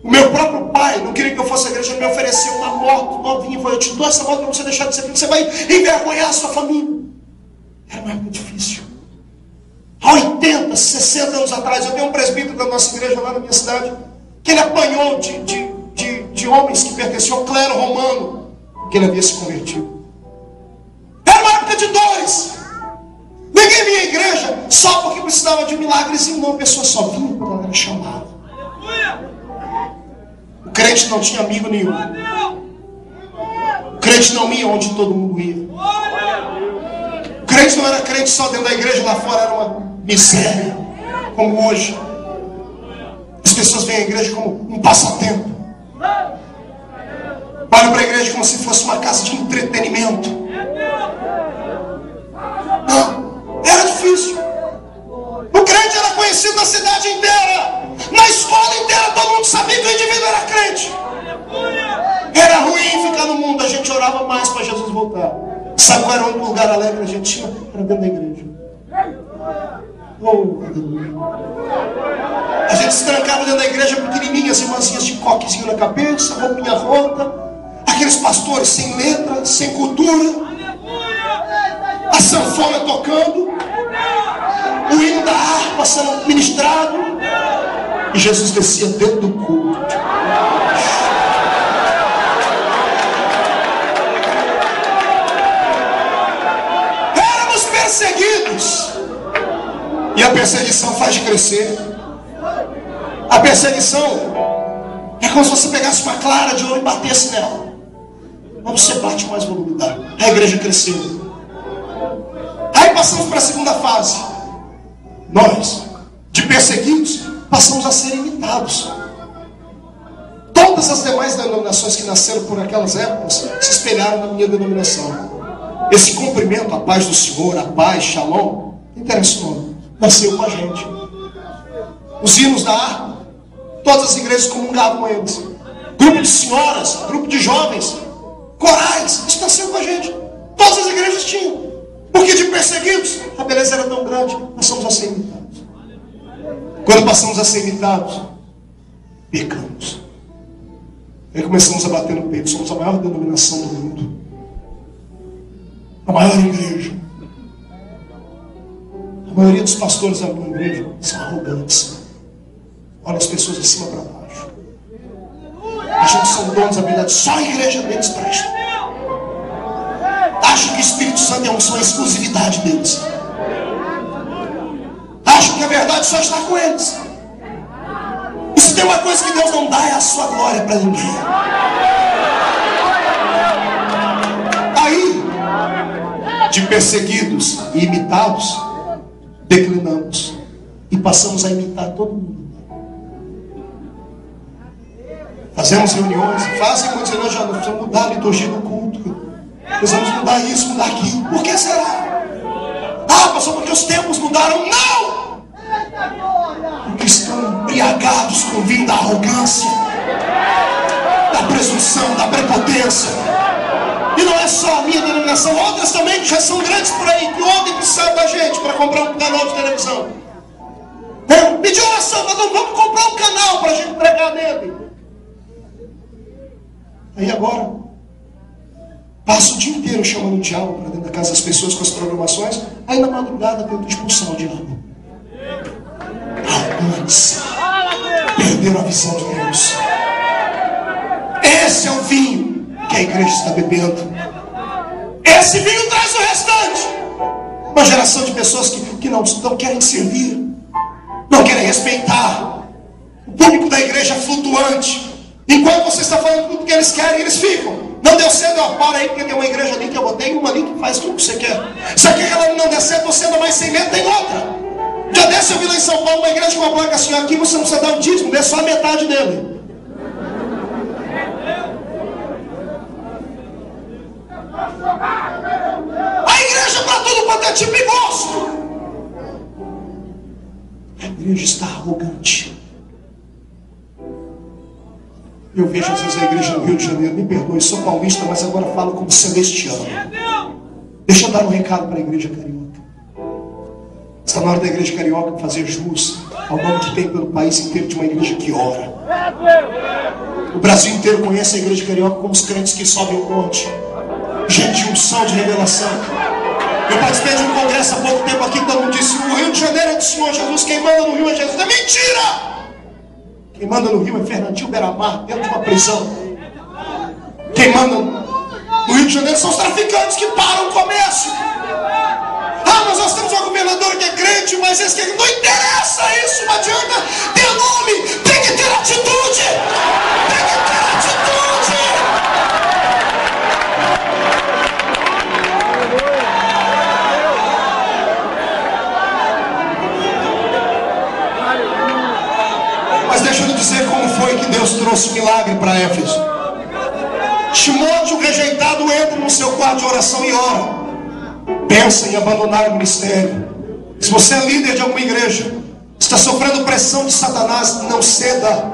O meu próprio pai não queria que eu fosse à igreja, ele me ofereceu uma moto novinha. Eu te dou essa moto para você deixar de ser filho, você vai envergonhar a sua família. Era uma época difícil. Há 80 70, 60 anos atrás, eu tenho um presbítero da nossa igreja lá na minha cidade, que ele apanhou de homens que pertenciam ao clero romano, que ele havia se convertido. Era uma época de dores. Ninguém vinha à igreja só porque precisava de um milagrezinho, não. A pessoa só vinha quando ela era chamada. O crente não tinha amigo nenhum. O crente não ia onde todo mundo ia. O crente não era crente só dentro da igreja, lá fora era uma miséria, como hoje. As pessoas veem a igreja como um passatempo. Olham para a igreja como se fosse uma casa de entretenimento. Não, era difícil. O crente era conhecido na cidade inteira, na escola inteira, todo mundo sabia que o indivíduo era crente. Era ruim ficar no mundo, a gente orava mais para Jesus voltar. Sabe qual era o único lugar alegre que a gente tinha? Era dentro da igreja. Oh, a gente se trancava dentro da igreja pequenininha, as irmãzinhas de coquezinho na cabeça, roupinha rota, aqueles pastores sem letra, sem cultura, a sanfona tocando, o hino da harpa sendo ministrado, e Jesus descia dentro do culto. Éramos perseguidos. E a perseguição faz crescer. A perseguição é como se você pegasse uma clara de ouro e batesse nela. Mas você bate mais volubilidade. A igreja cresceu. Aí passamos para a segunda fase. Nós, de perseguidos, passamos a ser imitados. Todas as demais denominações que nasceram por aquelas épocas se espelharam na minha denominação. Esse cumprimento, a paz do Senhor, a paz, shalom, interessa o nome, nasceu com a gente. Os hinos da harpa, todas as igrejas comungavam com eles. Grupo de senhoras, grupo de jovens, corais, isso nasceu com a gente. Todas as igrejas tinham. Porque de perseguidos, a beleza era tão grande, passamos a ser imitados. Quando passamos a ser imitados, pecamos. Aí começamos a bater no peito. Somos a maior denominação do mundo, a maior igreja. A maioria dos pastores da minha igreja são arrogantes. Olha as pessoas de cima para baixo. Acham que são donos da habilidade. Só a igreja deles presta. Acham que o Espírito Santo é uma exclusividade deles. Acham que a verdade só está com eles. E se tem uma coisa que Deus não dá, é a sua glória para ninguém. Aí, de perseguidos e imitados, declinamos e passamos a imitar todo mundo. Fazemos reuniões, fazem muitas reuniões, já precisamos mudar a liturgia do culto. Precisamos mudar isso, mudar aquilo. Por que será? Ah, pastor, porque os tempos mudaram. Não! Porque estão embriagados com o vinho da arrogância, da presunção, da prepotência. E não é só a minha denominação, outras também que já são grandes por aí, que ontem precisaram da gente para comprar um canal de televisão. Pediu oração, falou, vamos comprar um canal para a gente pregar nele. Aí agora, passo o dia inteiro chamando o diabo para dentro da casa das pessoas com as programações. Aí na madrugada tento expulsar o diabo. Arrogantes. Perderam a visão de Deus. Esse é o vinho que a igreja está bebendo. Esse vinho traz o restante. Uma geração de pessoas que não querem servir, não querem respeitar. O público da igreja é flutuante. Enquanto você está falando tudo que eles querem, eles ficam. Não deu certo, ó, para aí, porque tem uma igreja ali que eu botei, uma ali que faz tudo que você quer. Se aquela não der certo, você anda mais sem medo, tem outra. Já desse eu vi lá em São Paulo uma igreja com uma placa assim, aqui você não precisa dar o dízimo, dê só a metade dele. A igreja é para tudo quanto é tipo e gosto. A igreja está arrogante. Eu vejo às vezes a igreja no Rio de Janeiro, me perdoe, sou paulista, mas agora falo como celestiano. Deixa eu dar um recado para a igreja carioca. Está na hora da igreja carioca fazer jus ao nome que tem pelo país inteiro de uma igreja que ora. O Brasil inteiro conhece a igreja carioca como os crentes que sobem o monte. Gente de unção, de revelação. Eu participei de um congresso há pouco tempo aqui, todo mundo disse: o Rio de Janeiro é do Senhor Jesus, quem manda no Rio é Jesus. É mentira! Quem manda no Rio é Fernandinho Beiramar, dentro de uma prisão. Quem manda no Rio de Janeiro são os traficantes que param o comércio. Ah, mas nós temos uma governadora que é crente, mas esse que não interessa isso, não adianta ter nome, tem que ter atitude, tem que ter atitude. Mas deixa eu dizer como foi que Deus trouxe o milagre para Éfeso. Timóteo, rejeitado, entra no seu quarto de oração e ora. Pensa em abandonar o ministério. Se você é líder de alguma igreja, está sofrendo pressão de Satanás, não ceda.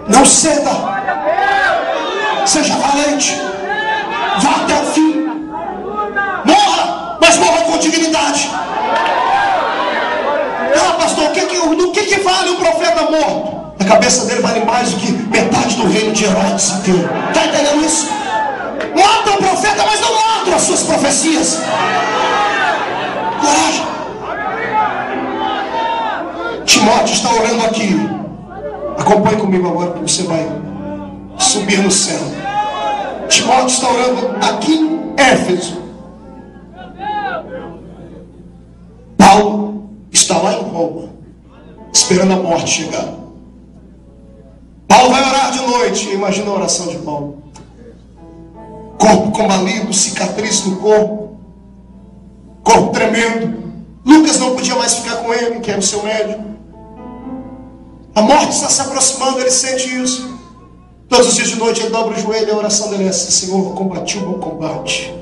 Não ceda. Seja valente. Vá até o fim. Morra, mas morra com dignidade. Ah, pastor, do que vale um profeta morto? A cabeça dele vale mais do que metade do reino de Herodes inteiro. Está entendendo isso? Matam o profeta, mas não matam as suas profecias. Coragem. Timóteo está orando aqui. Acompanhe comigo agora, que você vai subir no céu. Timóteo está orando aqui em Éfeso. Paulo está lá em Roma, esperando a morte chegar. Paulo vai orar de noite. Imagina a oração de Paulo. Corpo combalido, cicatriz no corpo, corpo tremendo. Lucas não podia mais ficar com ele, que era o seu médico. A morte está se aproximando, ele sente isso. Todos os dias de noite ele dobra o joelho e a oração dele é essa: Senhor, combati o bom combate,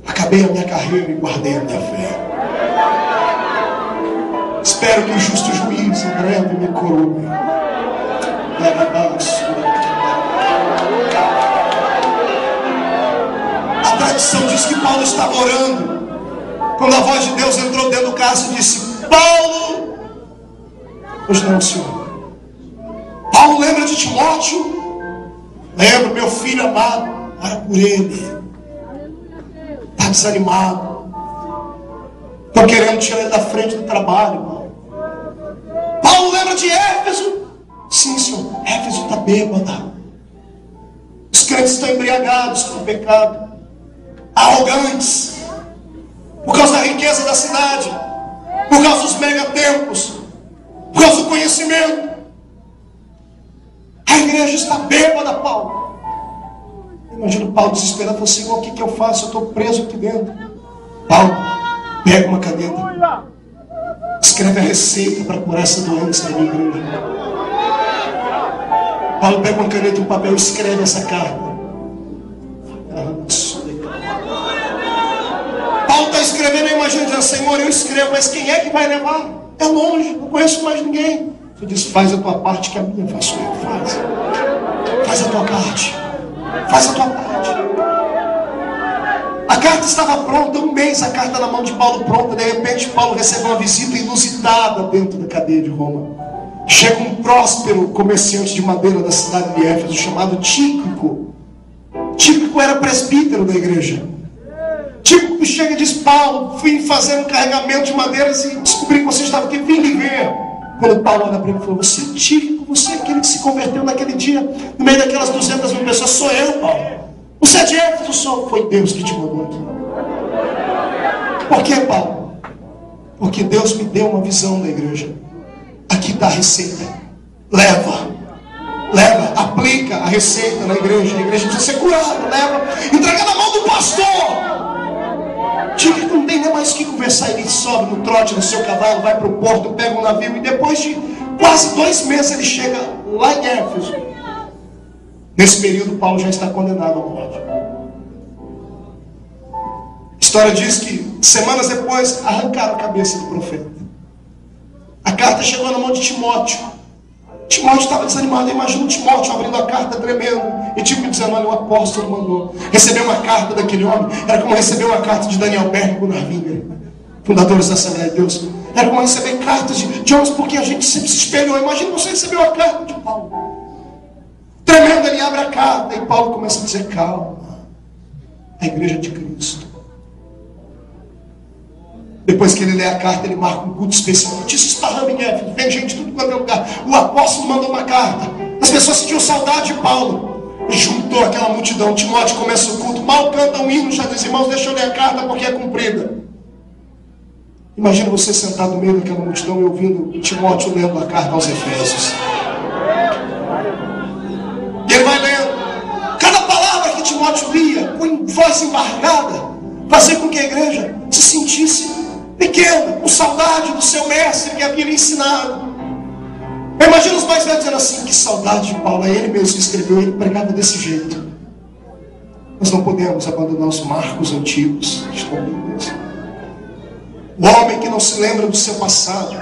acabei a minha carreira e guardei a minha fé. Espero que o justo juiz em breve me coroe. A tradição diz que Paulo estava orando quando a voz de Deus entrou dentro do carro e disse: Paulo. Pois não, Senhor. Paulo lembra de Timóteo? Lembra, meu filho amado. Ora por ele. Está desanimado. Estão querendo tirar ele da frente do trabalho, Paulo. Paulo lembra de Éfeso? Sim, Senhor. Éfeso está bêbada. Os crentes estão embriagados com o pecado, arrogantes, por causa da riqueza da cidade, por causa dos megatemplos, por causa do conhecimento. A igreja está bêbada, Paulo. Imagina Paulo desesperado, falou: Senhor, o que eu faço? Eu estou preso aqui dentro. Paulo, pega uma caneta, escreve a receita para curar essa doença da minha igreja. Paulo pega uma caneta e um papel e escreve essa carta. Paulo está escrevendo, eu imagino dizendo: Senhor, eu escrevo, mas quem é que vai levar? É longe, não conheço mais ninguém. Você diz: faz a tua parte, que a minha faço eu. Faz a tua parte. Faz a tua parte. A carta estava pronta, um mês a carta na mão de Paulo pronta. De repente Paulo recebeu uma visita inusitada dentro da cadeia de Roma. Chega um próspero comerciante de madeira da cidade de Éfeso, chamado Tíquico. Tíquico era presbítero da igreja. Tíquico chega e diz: Paulo, fui fazer um carregamento de madeiras e descobri que você estava aqui, vim lhe ver. Quando Paulo olha para ele e falou: você é Tíquico, você é aquele que se converteu naquele dia, no meio daquelas 200 mil pessoas. Sou eu, Paulo. Você é de Éfeso? Sou. Foi Deus que te mandou aqui. Por que, Paulo? Porque Deus me deu uma visão da igreja. Aqui está a receita. Leva, aplica a receita na igreja. A igreja precisa ser curada. Leva, entrega na mão do pastor. Diga que não tem nem mais o que conversar. Ele sobe no trote no seu cavalo, vai para o porto, pega um navio. E depois de quase 2 meses ele chega lá em Éfeso. Nesse período Paulo já está condenado à morte. A história diz que semanas depois arrancaram a cabeça do profeta. A carta chegou na mão de Timóteo. Timóteo estava desanimado. Imagina o Timóteo abrindo a carta tremendo e tipo dizendo: olha, o apóstolo mandou. Receber uma carta daquele homem era como receber uma carta de Daniel Berg e Gunnar Winger, fundadores da Assembleia de Deus. Era como receber cartas de homens, porque a gente sempre se espelhou. Imagina você receber uma carta de Paulo. Tremendo, ele abre a carta e Paulo começa a dizer: calma, A igreja de Cristo. Depois que ele lê a carta, ele marca um culto especial. Notícia esparrama em Éfeso, vem gente de tudo quanto é lugar. O apóstolo mandou uma carta. As pessoas sentiam saudade de Paulo. E juntou aquela multidão. Timóteo começa o culto, mal canta um hino, já diz: irmãos, deixa eu ler a carta porque é cumprida. Imagina você sentado no meio daquela multidão e ouvindo Timóteo lendo a carta aos Efésios. E ele vai lendo. Cada palavra que Timóteo lia, com voz embargada, fazia com que a igreja se sentisse pequena, com saudade do seu mestre que havia lhe ensinado. Imagina os mais velhos dizendo assim: que saudade de Paulo. É ele mesmo que escreveu, ele pregava desse jeito. Nós não podemos abandonar os marcos antigos que estão bíblicos. O homem que não se lembra do seu passado,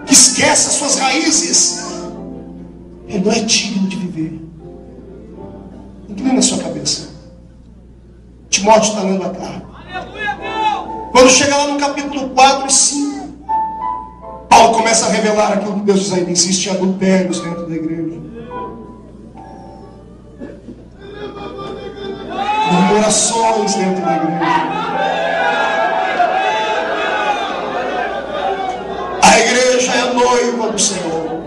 que esquece as suas raízes, ele não é digno de viver. Inclina a sua cabeça. Timóteo está lendo a carta. Quando chega lá no capítulo 4 e 5, Paulo começa a revelar aquilo que Deus diz: ainda existem adultérios dentro da igreja, murmurações dentro da igreja. A igreja é a noiva do Senhor,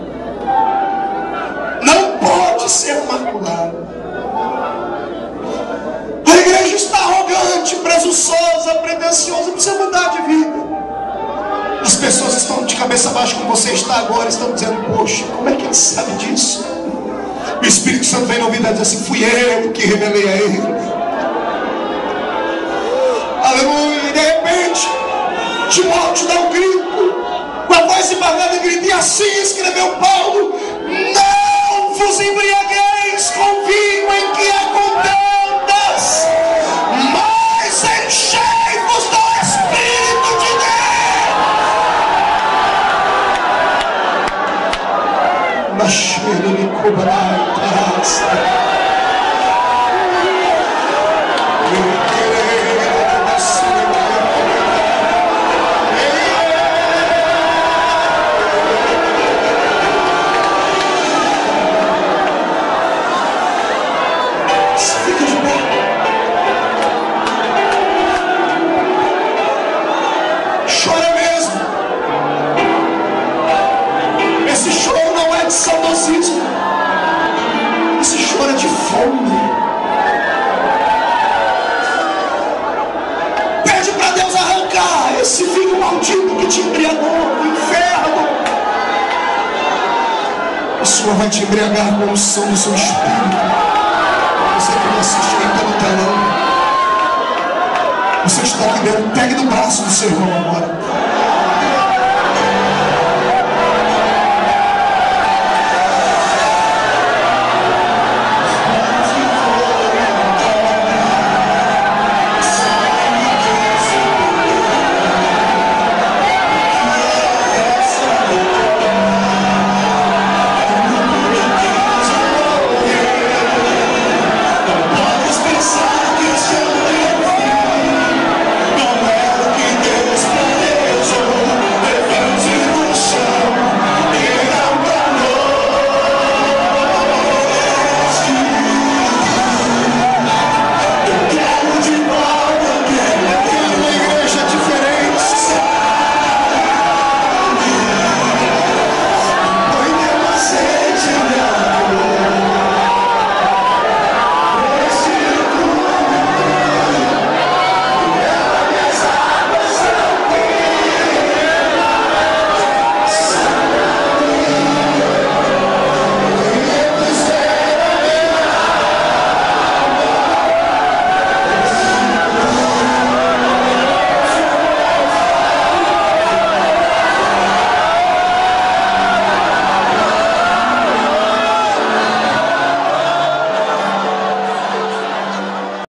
não pode ser maculada. A igreja está arrogante, presunçosa, pretensiosa, precisa mudar de vida. As pessoas estão de cabeça baixa como você está agora, estão dizendo: poxa, como é que ele sabe disso? O Espírito Santo vem na ouvido e diz assim: fui eu que revelei a ele. Aleluia. E de repente Timóteo dá um grito, com a voz embargada, grita: e assim escreveu Paulo: não vos embriagueis com vinho em que há contendas, mas enchei-vos do Espírito de Deus. Nascendo me cobrar graça. Esse choro é de fome. Pede para Deus arrancar esse vinho maldito que te embriagou do inferno. O Senhor vai te embriagar com a unção do seu espírito. Você que me assiste aí pelo telão, você está aqui dentro, pegue no braço do seu irmão agora.